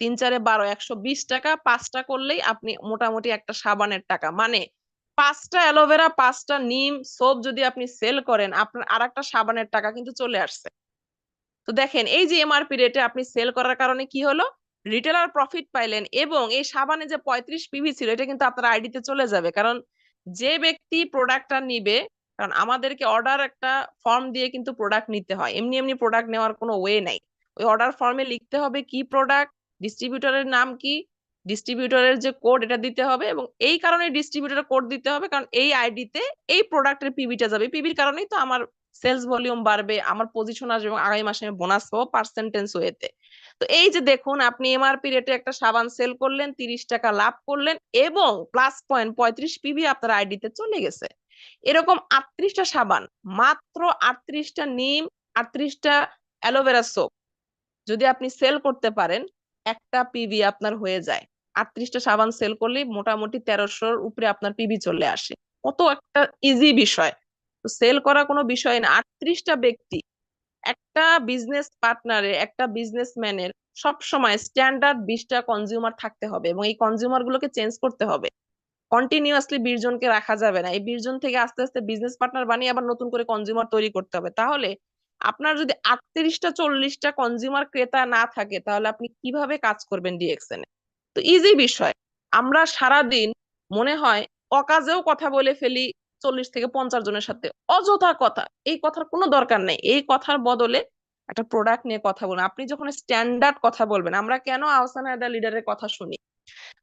3 4 12, 120 টাকা। 5টা করলেই আপনি মোটামুটি একটা সাবানের টাকা, মানে 5টা অ্যালোভেরা 5টা নিম সোপ যদি আপনি সেল করেন, আপনার আর একটা সাবানের টাকা কিন্তু চলে আসছে। তো দেখেন, এই যে এমআরপি রেটে আপনি সেল করার কারণে কি হলো, রিটেলার প্রফিট পাইলেন, এবং এই সাবানে যে 35 পিভি ছিল এটা কিন্তু আপনার আইডিতে চলে যাবে। কারণ যে ব্যক্তি প্রোডাক্টটা নিবে, কারণ আমাদেরকে অর্ডার একটা ফর্ম দিয়ে কিন্তু প্রোডাক্ট নিতে হয়, এমনি এমনি প্রোডাক্ট নেওয়ার কোনো ওয়ে নাই। ওই অর্ডার ফর্মে লিখতে হবে কি প্রোডাক্ট, ডিস্ট্রিবিউটরের নাম কি, ডিস্ট্রিবিউটরের যে কোড এটা দিতে হবে, এবং এই কারণে ডিস্ট্রিবিউটরের কোড দিতে হবে কারণ এই আইডিতে এই প্রোডাক্টের পিবিটা যাবে, পিবির কারণেই তো আমার সেলস ভলিউম বাড়বে, আমার পজিশন আসবে, এবং আগামী মাসে আমি বোনাস পাবো পার্সেন্টেজ ওয়েতে। তো এই যে দেখুন, আপনি এমআরপি রেটে একটা সাবান সেল করলেন, 30 টাকা লাভ করলেন, এবং প্লাস পয়েন্ট 35 পিভি আপনার আইডিতে চলে গেছে। এরকম 38টা সাবান, মাত্র 38টা নিম, 38টা অ্যালোভেরা সোপ যদি আপনি সেল করতে পারেন, একটা পিভি আপনার হয়ে যায়। 38টা সাবান সেল করলে মোটামুটি 1300-র উপরে আপনার পিভি চলে আসে। কত একটা ইজি বিষয়। তো সেল করা কোনো বিষয় না। 38টা ব্যক্তি, একটা বিজনেস পার্টনারে, একটা বিজনেসম্যানের সব সময় স্ট্যান্ডার্ড 20টা কনজিউমার থাকতে হবে, এবং এই কনজিউমার গুলোকে চেঞ্জ করতে হবে। কন্টিনিউয়াসলি 20 জনকে রাখা যাবে না। এই 20 জন থেকে আস্তে আস্তে বিজনেস পার্টনার বানিয়ে আবার নতুন করে কনজিউমার তৈরি করতে হবে। তাহলে আপনার যদি 38টা 40টা কনজিউমার ক্রেতা না থাকে, তাহলে আপনি কিভাবে কাজ করবেন ডিএক্সএন এ? তো ইজি বিষয়। আমরা সারাদিন মনে হয় অকাজেও কথা বলে ফেলি 40 থেকে 50 জনের সাথে, অযথা কথা। এই কথার কোনো দরকার নেই। এই কথার বদলে একটা প্রোডাক্ট নিয়ে কথা বলুন। আপনি যখন স্ট্যান্ডার্ড কথা বলবেন, আমরা কেন আহসান হায়দার লিডারের কথা শুনি,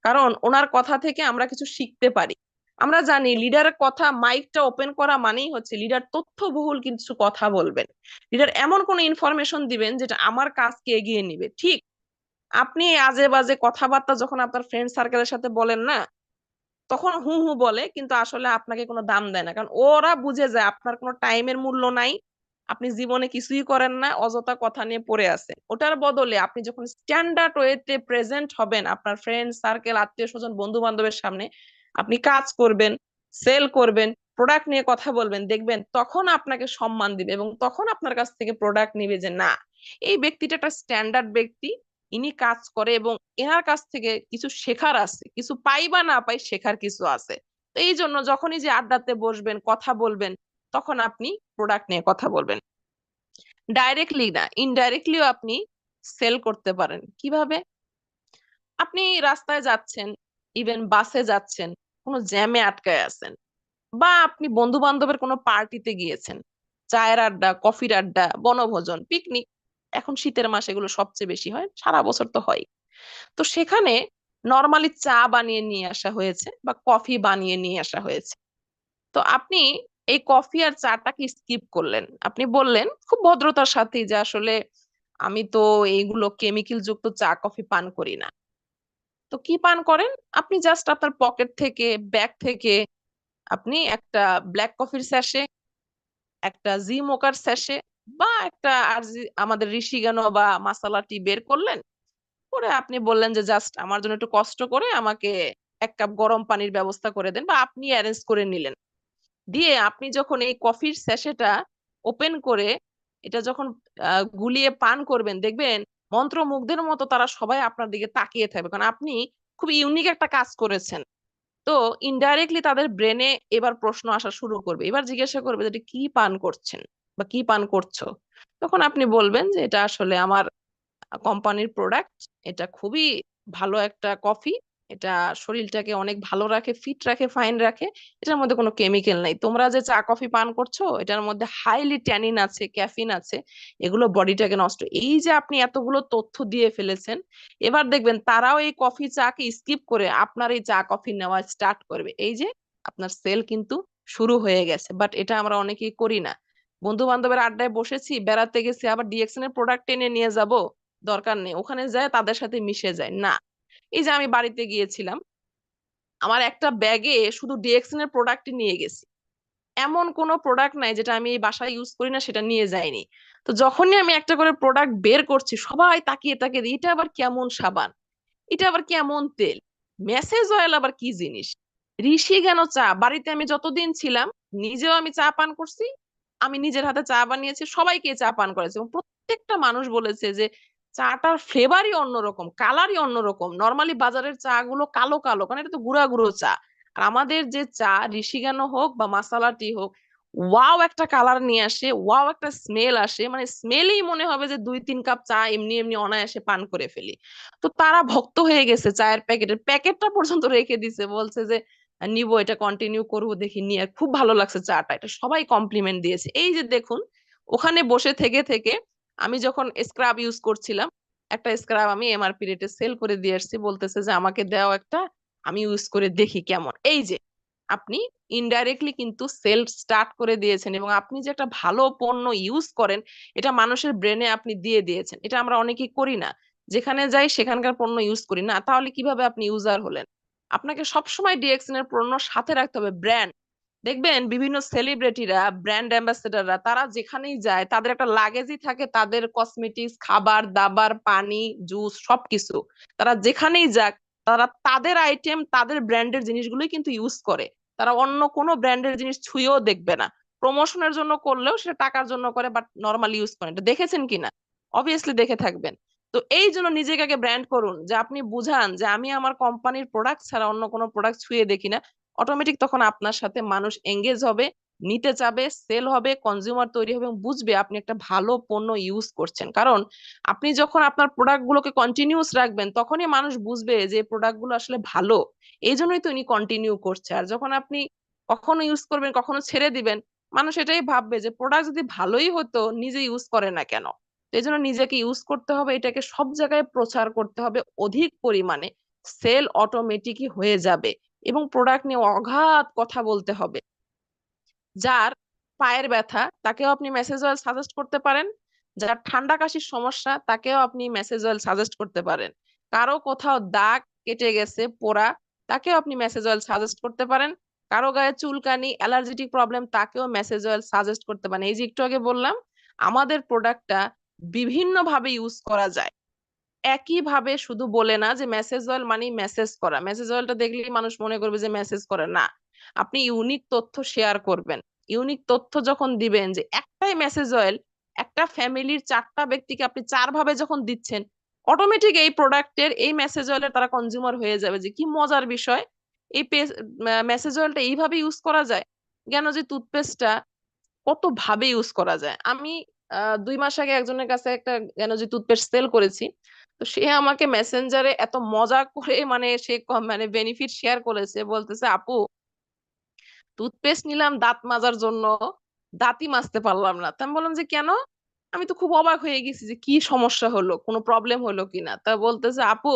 কারণ ওনার কথা থেকে আমরা কিছু শিখতে পারি। আমরা জানি লিডারের কথা, মাইকটা ওপেন করা মানেই হচ্ছে লিডার তথ্যবহুল কিছু কথা বলবেন, লিডার এমন কোন ইনফরমেশন দিবেন যেটা আমার কাজকে এগিয়ে নিবে। ঠিক আপনি আজে বাজে কথাবার্তা যখন আপনার ফ্রেন্ড সার্কেলের সাথে বলেন না, তখন হু হু বলে, কিন্তু আসলে আপনাকে কোনো দাম দেয় না, কারণ ওরা বুঝে যায় আপনার কোনো টাইমের মূল্য নাই, আপনি জীবনে কিছুই করেন না, অযথা কথা নিয়ে পড়ে আছেন। ওটার বদলে আপনি যখন স্ট্যান্ডার্ড ওয়েতে প্রেজেন্ট হবেন আপনার ফ্রেন্ড সার্কেল, আত্মীয় স্বজন, বন্ধু বান্ধবের সামনে, আপনি কাজ করবেন, সেল করবেন, প্রোডাক্ট নিয়ে কথা বলবেন, দেখবেন তখন আপনাকে সম্মান দিবে, এবং তখন আপনার কাছ থেকে প্রোডাক্ট নিবে যে না, এই ব্যক্তিটা একটা স্ট্যান্ডার্ড ব্যক্তি, ইনি কাজ করে, এবং এনার কাছ থেকে কিছু শেখার আছে, কিছু পাই বা না পাই শেখার কিছু আছে। তো এই জন্য যখনই যে আড্ডাতে বসবেন, কথা বলবেন, তখন আপনি প্রোডাক্ট নিয়ে কথা বলবেন। ডাইরেক্টলি না, ইনডাইরেক্টলিও আপনি সেল করতে পারেন। কিভাবে? আপনি রাস্তায় যাচ্ছেন, ইভেন বাসে যাচ্ছেন, কোনো জ্যামে আটকায় আছেন, বা আপনি বন্ধু বান্ধবের কোনো পার্টিতে গিয়েছেন, চায়ের আড্ডা, কফির আড্ডা, বনভোজন, পিকনিক, এখন শীতের মাসে এগুলো সবচেয়ে বেশি হয়, সারা বছর তো হয়। তো সেখানে নর্মালি চা বানিয়ে নিয়ে আসা হয়েছে বা কফি বানিয়ে নিয়ে আসা হয়েছে। তো আপনি এই কফি আর চাটাকে স্কিপ করলেন, আপনি বললেন খুব ভদ্রতার সাথে যে আসলে আমি তো এইগুলো কেমিক্যাল যুক্ত চা কফি পান করি না। তো কি পান করেন? আপনি জাস্ট আপনার পকেট থেকে, ব্যাগ থেকে আপনি একটা ব্ল্যাক কফির স্যাশে, একটা জি মোকার স্যাশে, বা একটা আমাদের ঋষিগানো বা মাসালা টি বের করলেন, করে আপনি বললেন যে জাস্ট আমার জন্য একটু কষ্ট করে আমাকে 1 কাপ গরম পানির ব্যবস্থা করে দেন, বা আপনি অ্যারেঞ্জ করে নিলেন। দিয়ে আপনি যখন এই কফির স্যাশেটা ওপেন করে এটা যখন গুলিয়ে পান করবেন, দেখবেন মন্ত্রমুগ্ধের মতো তারা সবাই আপনার দিকে তাকিয়ে থাকবে, কারণ আপনি খুব ইউনিক একটা কাজ করেছেন। তো ইনডাইরেক্টলি তাদের ব্রেনে এবার প্রশ্ন আসা শুরু করবে, এবার জিজ্ঞাসা করবে যে এটা কি পান করছেন বা কি পান করছো। তখন আপনি বলবেন যে এটা আসলে আমার কোম্পানির প্রোডাক্ট, এটা খুবই ভালো একটা কফি, এটা শরীরটাকে অনেক ভালো রাখে, ফিট রাখে, ফাইন রাখে, এটার মধ্যে কোনো কেমিক্যাল নাই। তোমরা যে চা কফি পান করছো এটার মধ্যে হাইলি ট্যানিন আছে, ক্যাফিন আছে, এগুলো বডিটাকে নষ্ট। এই যে আপনি এতগুলো তথ্য দিয়ে ফেলেছেন, এবার দেখবেন তারাও এই কফি চাকে স্কিপ করে আপনার এই চা কফি নেওয়া স্টার্ট করবে। এই যে আপনার সেল কিন্তু শুরু হয়ে গেছে। বাট এটা আমরা অনেকেই করি না। বন্ধু বান্ধবের আড্ডায় বসেছি, বেড়াতে গেছি, আবার ডিএক্সএন এর প্রোডাক্ট এনে নিয়ে যাব, দরকার নেই, ওখানে যায় তাদের সাথে মিশে যায় না। এই যে আমি বাড়িতে গিয়েছিলাম, আমার একটা ব্যাগে শুধু ডিএক্সএন এর প্রোডাক্ট নিয়ে গেছি, এমন কোনো প্রোডাক্ট নাই যেটা আমি এই বাসায় ইউজ করি না সেটা নিয়ে যাইনি। তো যখনই আমি একটা করে প্রোডাক্ট বের করছি, সবাই তাকিয়ে তাকিয়ে এটা আবার কেমন সাবান, এটা আবার কেমন তেল, মেসেজ অয়েল আবার কি জিনিস, ঋষি কেন চা। বাড়িতে আমি যতদিন ছিলাম নিজেও আমি চা পান করছি, আমি নিজের হাতে চা বানিয়েছি, সবাইকে চা পান করেছি, এবং প্রত্যেকটা মানুষ বলেছে যে চাটার ফ্লেভারই অন্যরকম, কালারই অন্যরকম। নর্মালি বাজারের চা গুলো কালো কালো, কারণ এটা তো গুঁড়া গুঁড়ো চা। আর আমাদের যে চা ঋষি কেন হোক বা মাসালা টি হোক, ওয়াও একটা কালার নিয়ে আসে, ওয়াও একটা স্মেল আসে, মানে স্মেলেই মনে হবে যে 2-3 কাপ চা এমনি এমনি অনায়াসে পান করে ফেলি। তো তারা ভক্ত হয়ে গেছে, চায়ের প্যাকেটটা পর্যন্ত রেখে দিছে, বলছে যে নিবো, এটা কন্টিনিউ করবো, দেখি নিয়ে খুব ভালো লাগছে চাটা, এটা সবাই কমপ্লিমেন্ট দিয়েছে। এই যে দেখুন, ওখানে বসে থেকে থেকে আমি যখন স্ক্রাব ইউজ করছিলাম, একটা স্ক্রাব আমি এমআরপি রেটে সেল করে দিয়ে আসছি, বলতেছে যে আমাকে দাও একটা, আমি ইউজ করে দেখি কেমন। এই যে আপনি ইনডাইরেক্টলি কিন্তু সেল স্টার্ট করে দিয়েছেন, এবং আপনি যে একটা ভালো পণ্য ইউজ করেন এটা মানুষের ব্রেনে আপনি দিয়ে দিয়েছেন। এটা আমরা অনেকেই করি না, যেখানে যাই সেখানকার পণ্য ইউজ করি না। তাহলে কিভাবে আপনি ইউজার হলেন? আপনাকে সবসময় ডিএক্সএন এর পণ্য সাথে রাখতে হবে। ব্র্যান্ড, দেখবেন বিভিন্ন সেলিব্রিটিরা, ব্র্যান্ড অ্যাম্বাসেডাররা, তারা যেখানেই যায় তাদের একটা লাগেজই থাকে, তাদের কসমেটিক্স, খাবার দাবার, পানি, জুস সবকিছু। তারা যেখানেই যাক, তারা তাদের আইটেম, তাদের ব্র্যান্ডের জিনিসগুলোই কিন্তু ইউজ করে। তারা অন্য কোনো ব্র্যান্ডের জিনিস ছুঁয়েও দেখবে না। প্রমোশনের জন্য করলেও সেটা টাকার জন্য করে, বাট নর্মালি ইউজ করেন। এটা দেখেছেন কিনা? অবভিয়াসলি দেখে থাকবেন। তো এই জন্য নিজেকে আগে ব্র্যান্ড করুন, যে আপনি বুঝান যে আমি আমার কোম্পানির প্রোডাক্ট ছাড়া অন্য কোনো প্রোডাক্ট ছুঁয়ে দেখি না। অটোমেটিক তখন আপনার সাথে মানুষ এঙ্গেজ হবে, নিতে চাবে, সেল হবে, কনজিউমার তৈরি হবে, এবং বুঝবে আপনি একটা ভালো পণ্য ইউজ করছেন। কারণ আপনি যখন আপনার প্রোডাক্ট গুলোকে কন্টিনিউস রাখবেন, তখনই মানুষ বুঝবে যে প্রোডাক্ট গুলো আসলে ভালো, এই জন্যই তো উনি কন্টিনিউ করছে। আর যখন আপনি কখনো ইউজ করবেন, কখনো ছেড়ে দিবেন, মানুষ এটাই ভাববে যে প্রোডাক্ট যদি ভালোই হতো নিজে ইউজ করে না কেন। এই জন্য নিজেকে ইউজ করতে হবে, এটাকে সব জায়গায় প্রচার করতে হবে অধিক পরিমাণে, সেল অটোমেটিকই হয়ে যাবে। এবং প্রোডাক্ট নিয়ে অগাধ কথা বলতে হবে। যার পায়ের ব্যথা তাকেও আপনি মেসেজ অয়েল সাজেস্ট করতে পারেন, যার ঠান্ডা কাশির সমস্যা তাকেও আপনি মেসেজ অয়েল সাজেস্ট করতে পারেন, কারো কোথাও দাগ কেটে গেছে, পোড়া, তাকেও আপনি মেসেজ অয়েল সাজেস্ট করতে পারেন, কারো গায়ে চুলকানি, অ্যালার্জেটিক প্রবলেম, তাকেও মেসেজ অয়েল সাজেস্ট করতে পারেন। এই যে একটু আগে বললাম, আমাদের প্রোডাক্টটা বিভিন্ন ভাবে ইউজ করা যায়। একই ভাবে শুধু বলে না যে মেসেজ অয়েল মানে মেসেজ করা, মেসেজ অয়েলটা দেখলেই মানুষ মনে করবে যে মেসেজ করে না। আপনি ইউনিক তথ্য শেয়ার করবেন, ইউনিক তথ্য যখন দিবেন, যে একটাই মেসেজ অয়েল একটা ফ্যামিলির 4টা ব্যক্তিকে আপনি 4 ভাবে যখন দিচ্ছেন, অটোমেটিক এই প্রোডাক্টের, এই মেসেজ অয়েলের তারা কনজিউমার হয়ে যাবে। যে কি মজার বিষয়, এই মেসেজ অয়েলটা এইভাবে ইউজ করা যায়। কেন যে টুথপেস্টটা কত ভাবে ইউজ করা যায়। আমি 2 মাস আগে একজনের কাছে একটা এনার্জি টুথপেস্ট সেল করেছি। তো সে আমাকে মেসেঞ্জারে এত মজা করে, মানে সে মানে বেনিফিট শেয়ার করেছে, বলতেছে আপু টুথপেস্ট নিলাম দাঁত মাজার জন্য, দাঁতই মাজতে পারলাম না। তা আমি বললাম যে কেন? আমি তো খুব অবাক হয়ে গেছি যে কি সমস্যা হলো, কোনো প্রবলেম হলো কিনা। তা বলতেছে আপু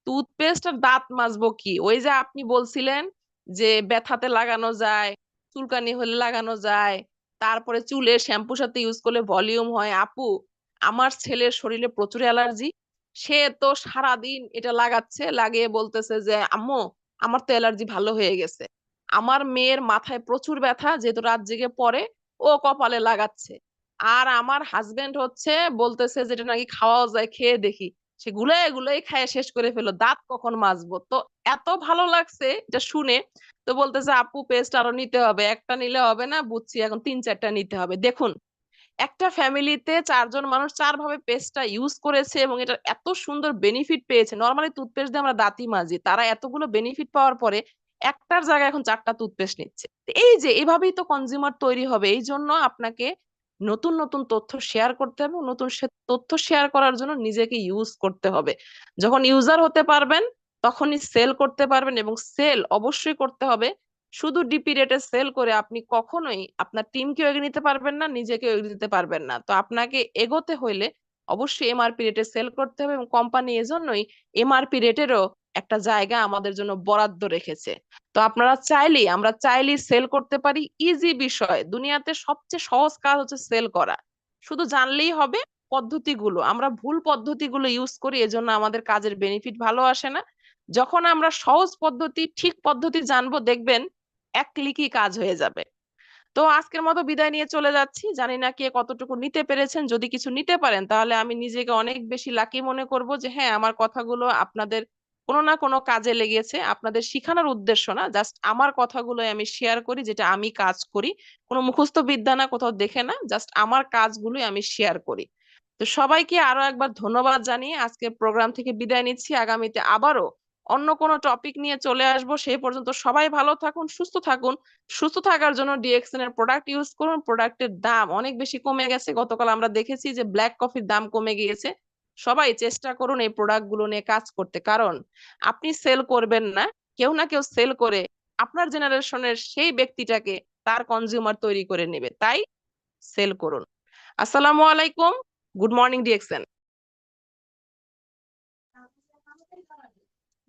টুথপেস্ট আর দাঁত মাজবো কি, ওই যে আপনি বলছিলেন যে ব্যথাতে লাগানো যায়, চুলকানি হলে লাগানো যায়, তারপরে চুলে শ্যাম্পুর সাথে ইউজ করলে ভলিউম হয়। আপু আমার ছেলের শরীরে প্রচুর অ্যালার্জি, সে তো সারাদিন এটা লাগাচ্ছে, লাগিয়ে বলতেছে যে আম্মু আমার তো অ্যালার্জি ভালো হয়ে গেছে। আমার মেয়ের মাথায় প্রচুর ব্যথা, যেহেতু রাত জেগে পড়ে, ও কপালে লাগাচ্ছে। আর আমার হাজবেন্ড হচ্ছে বলতেছে যেটা নাকি খাওয়াও যায়, খেয়ে দেখি, সে গুলাই গুলাই খায় শেষ করে ফেলো, দাঁত কখন মাজবো। তো এত ভালো লাগছে এটা শুনে। তো বলতেছে আপু পেস্ট আরো নিতে হবে, একটা নিলে হবে না, বুঝছি এখন 3-4টা নিতে হবে। দেখুন, একটা ফ্যামিলিতে 4জন মানুষ 4 ভাবে পেস্টটা ইউজ করেছে, এবং এটা এত সুন্দর বেনিফিট পেয়েছে। নর্মালি টুথপেস্ট দিয়ে আমরা দাঁতই মাজি, তারা এতগুলো বেনিফিট পাওয়ার পরে একটার জায়গায় এখন 4টা টুথপেস্ট নিচ্ছে। এই যে এভাবেই তো কনজিউমার তৈরি হবে। এই জন্য আপনাকে নতুন নতুন তথ্য শেয়ার করতে হবে, নতুন তথ্য শেয়ার করার জন্য নিজেকে ইউজ করতে হবে। যখন ইউজার হতে পারবেন তখনই সেল করতে পারবেন, এবং সেল অবশ্যই করতে হবে। শুধু ডিপি রেটে সেল করে আপনি কখনোই আপনার টিমকেও এগিয়ে নিতে পারবেন না, নিজেকেও এগিয়ে নিতে পারবেন না। তো আপনাকে এগোতে হইলে অবশ্যই এমআরপি রেটে সেল করতে হবে, এবং কোম্পানি এজন্যই এমআরপি রেটেরও একটা জায়গা আমাদের জন্য বরাদ্দ রেখেছে। তো আমরা চাইলেই সেল করতে পারি। ইজি বিষয়, দুনিয়াতে সবচেয়ে সহজ কাজ হচ্ছে সেল করা। শুধু জানলেই হবে পদ্ধতিগুলো। আমরা ভুল পদ্ধতিগুলো ইউজ করি, এজন্য আমাদের কাজের বেনিফিট ভালো আসে না। যখন আমরা সহজ পদ্ধতি, ঠিক পদ্ধতি জানবো, দেখবেন এক ক্লিকই কাজ হয়ে যাবে। তো আজকের মতো বিদায় নিয়ে চলে যাচ্ছি। জানি না কে কতটুকু নিতে পেরেছেন। যদি কিছু নিতে পারেন তাহলে আমি নিজেকে অনেক বেশি লাকি মনে করব, যে হ্যাঁ, আমার কথাগুলো আপনাদের কোনো না কোনো কাজে লেগেছে। আপনাদের শিখানোর উদ্দেশ্য না, জাস্ট আমার কথাগুলো আমি শেয়ার করি, যেটা আমি কাজ করি। কোনো মুখস্থ বিদ্যা না, কোথাও দেখে না, জাস্ট আমার কাজগুলোই আমি শেয়ার করি। তো সবাইকে আরো একবার ধন্যবাদ জানিয়ে আজকে প্রোগ্রাম থেকে বিদায় নিচ্ছি। আগামীতে আবারও অন্য কোনো টপিক নিয়ে চলে আসবো। সেই পর্যন্ত সবাই ভালো থাকুন, সুস্থ থাকুন। সুস্থ থাকার জন্য ডিএক্সএন এর প্রোডাক্ট ইউজ করুন। প্রোডাক্টের দাম অনেক বেশি কমে গেছে। গতকাল আমরা দেখেছি যে ব্ল্যাক কফির দাম কমে গিয়েছে। সবাই চেষ্টা করুন এই প্রোডাক্ট গুলো নিয়ে কাজ করতে, কারণ আপনি সেল করবেন না, কেউ না কেউ সেল করে আপনার জেনারেশনের সেই ব্যক্তিটাকে তার কনজিউমার তৈরি করে নেবে। তাই সেল করুন। আসসালামু আলাইকুম, গুড মর্নিং ডিএক্সএন।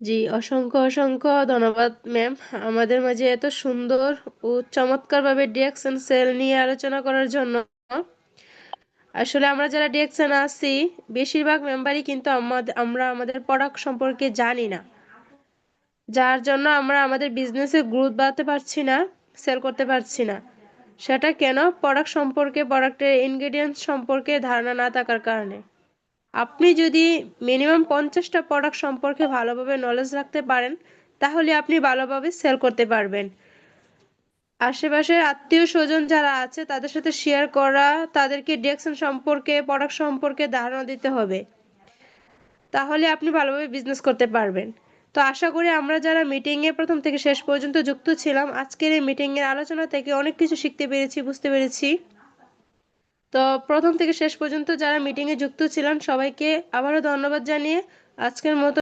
জি, অসংখ্য অসংখ্য ধন্যবাদ ম্যাম, আমাদের মাঝে এত সুন্দর ও চমৎকারভাবে ডিএকশন সেল নিয়ে আলোচনা করার জন্য। আসলে আমরা যারা ডিএকশনে আছি বেশিরভাগ মেম্বারই কিন্তু আমরা আমাদের প্রোডাক্ট সম্পর্কে জানি না, যার জন্য আমরা আমাদের বিজনেসে গ্রোথ বাড়াতে পারছি না, সেল করতে পারছি না। সেটা কেন? প্রোডাক্ট সম্পর্কে, প্রোডাক্টের ইনগ্রেডিয়েন্টস সম্পর্কে ধারণা না থাকার কারণে। আপনি যদি মিনিমাম 50টা প্রোডাক্ট সম্পর্কে ভালোভাবে নলেজ রাখতে পারেন তাহলে আপনি ভালোভাবে সেল করতে পারবেন। আশেপাশের আত্মীয় স্বজন যারা আছে তাদের সাথে শেয়ার করা, তাদেরকে ডিরেকশন সম্পর্কে, প্রোডাক্ট সম্পর্কে ধারণা দিতে হবে, তাহলে আপনি ভালোভাবে বিজনেস করতে পারবেন। তো আশা করি আমরা যারা মিটিংয়ে প্রথম থেকে শেষ পর্যন্ত যুক্ত ছিলাম আজকের এই মিটিংয়ের আলোচনা থেকে অনেক কিছু শিখতে পেরেছি, বুঝতে পেরেছি। তো প্রথম থেকে শেষ পর্যন্ত যারা মিটিংয়ে যুক্ত ছিলেন সবাইকে আবারও ধন্যবাদ জানিয়ে আজকের মতো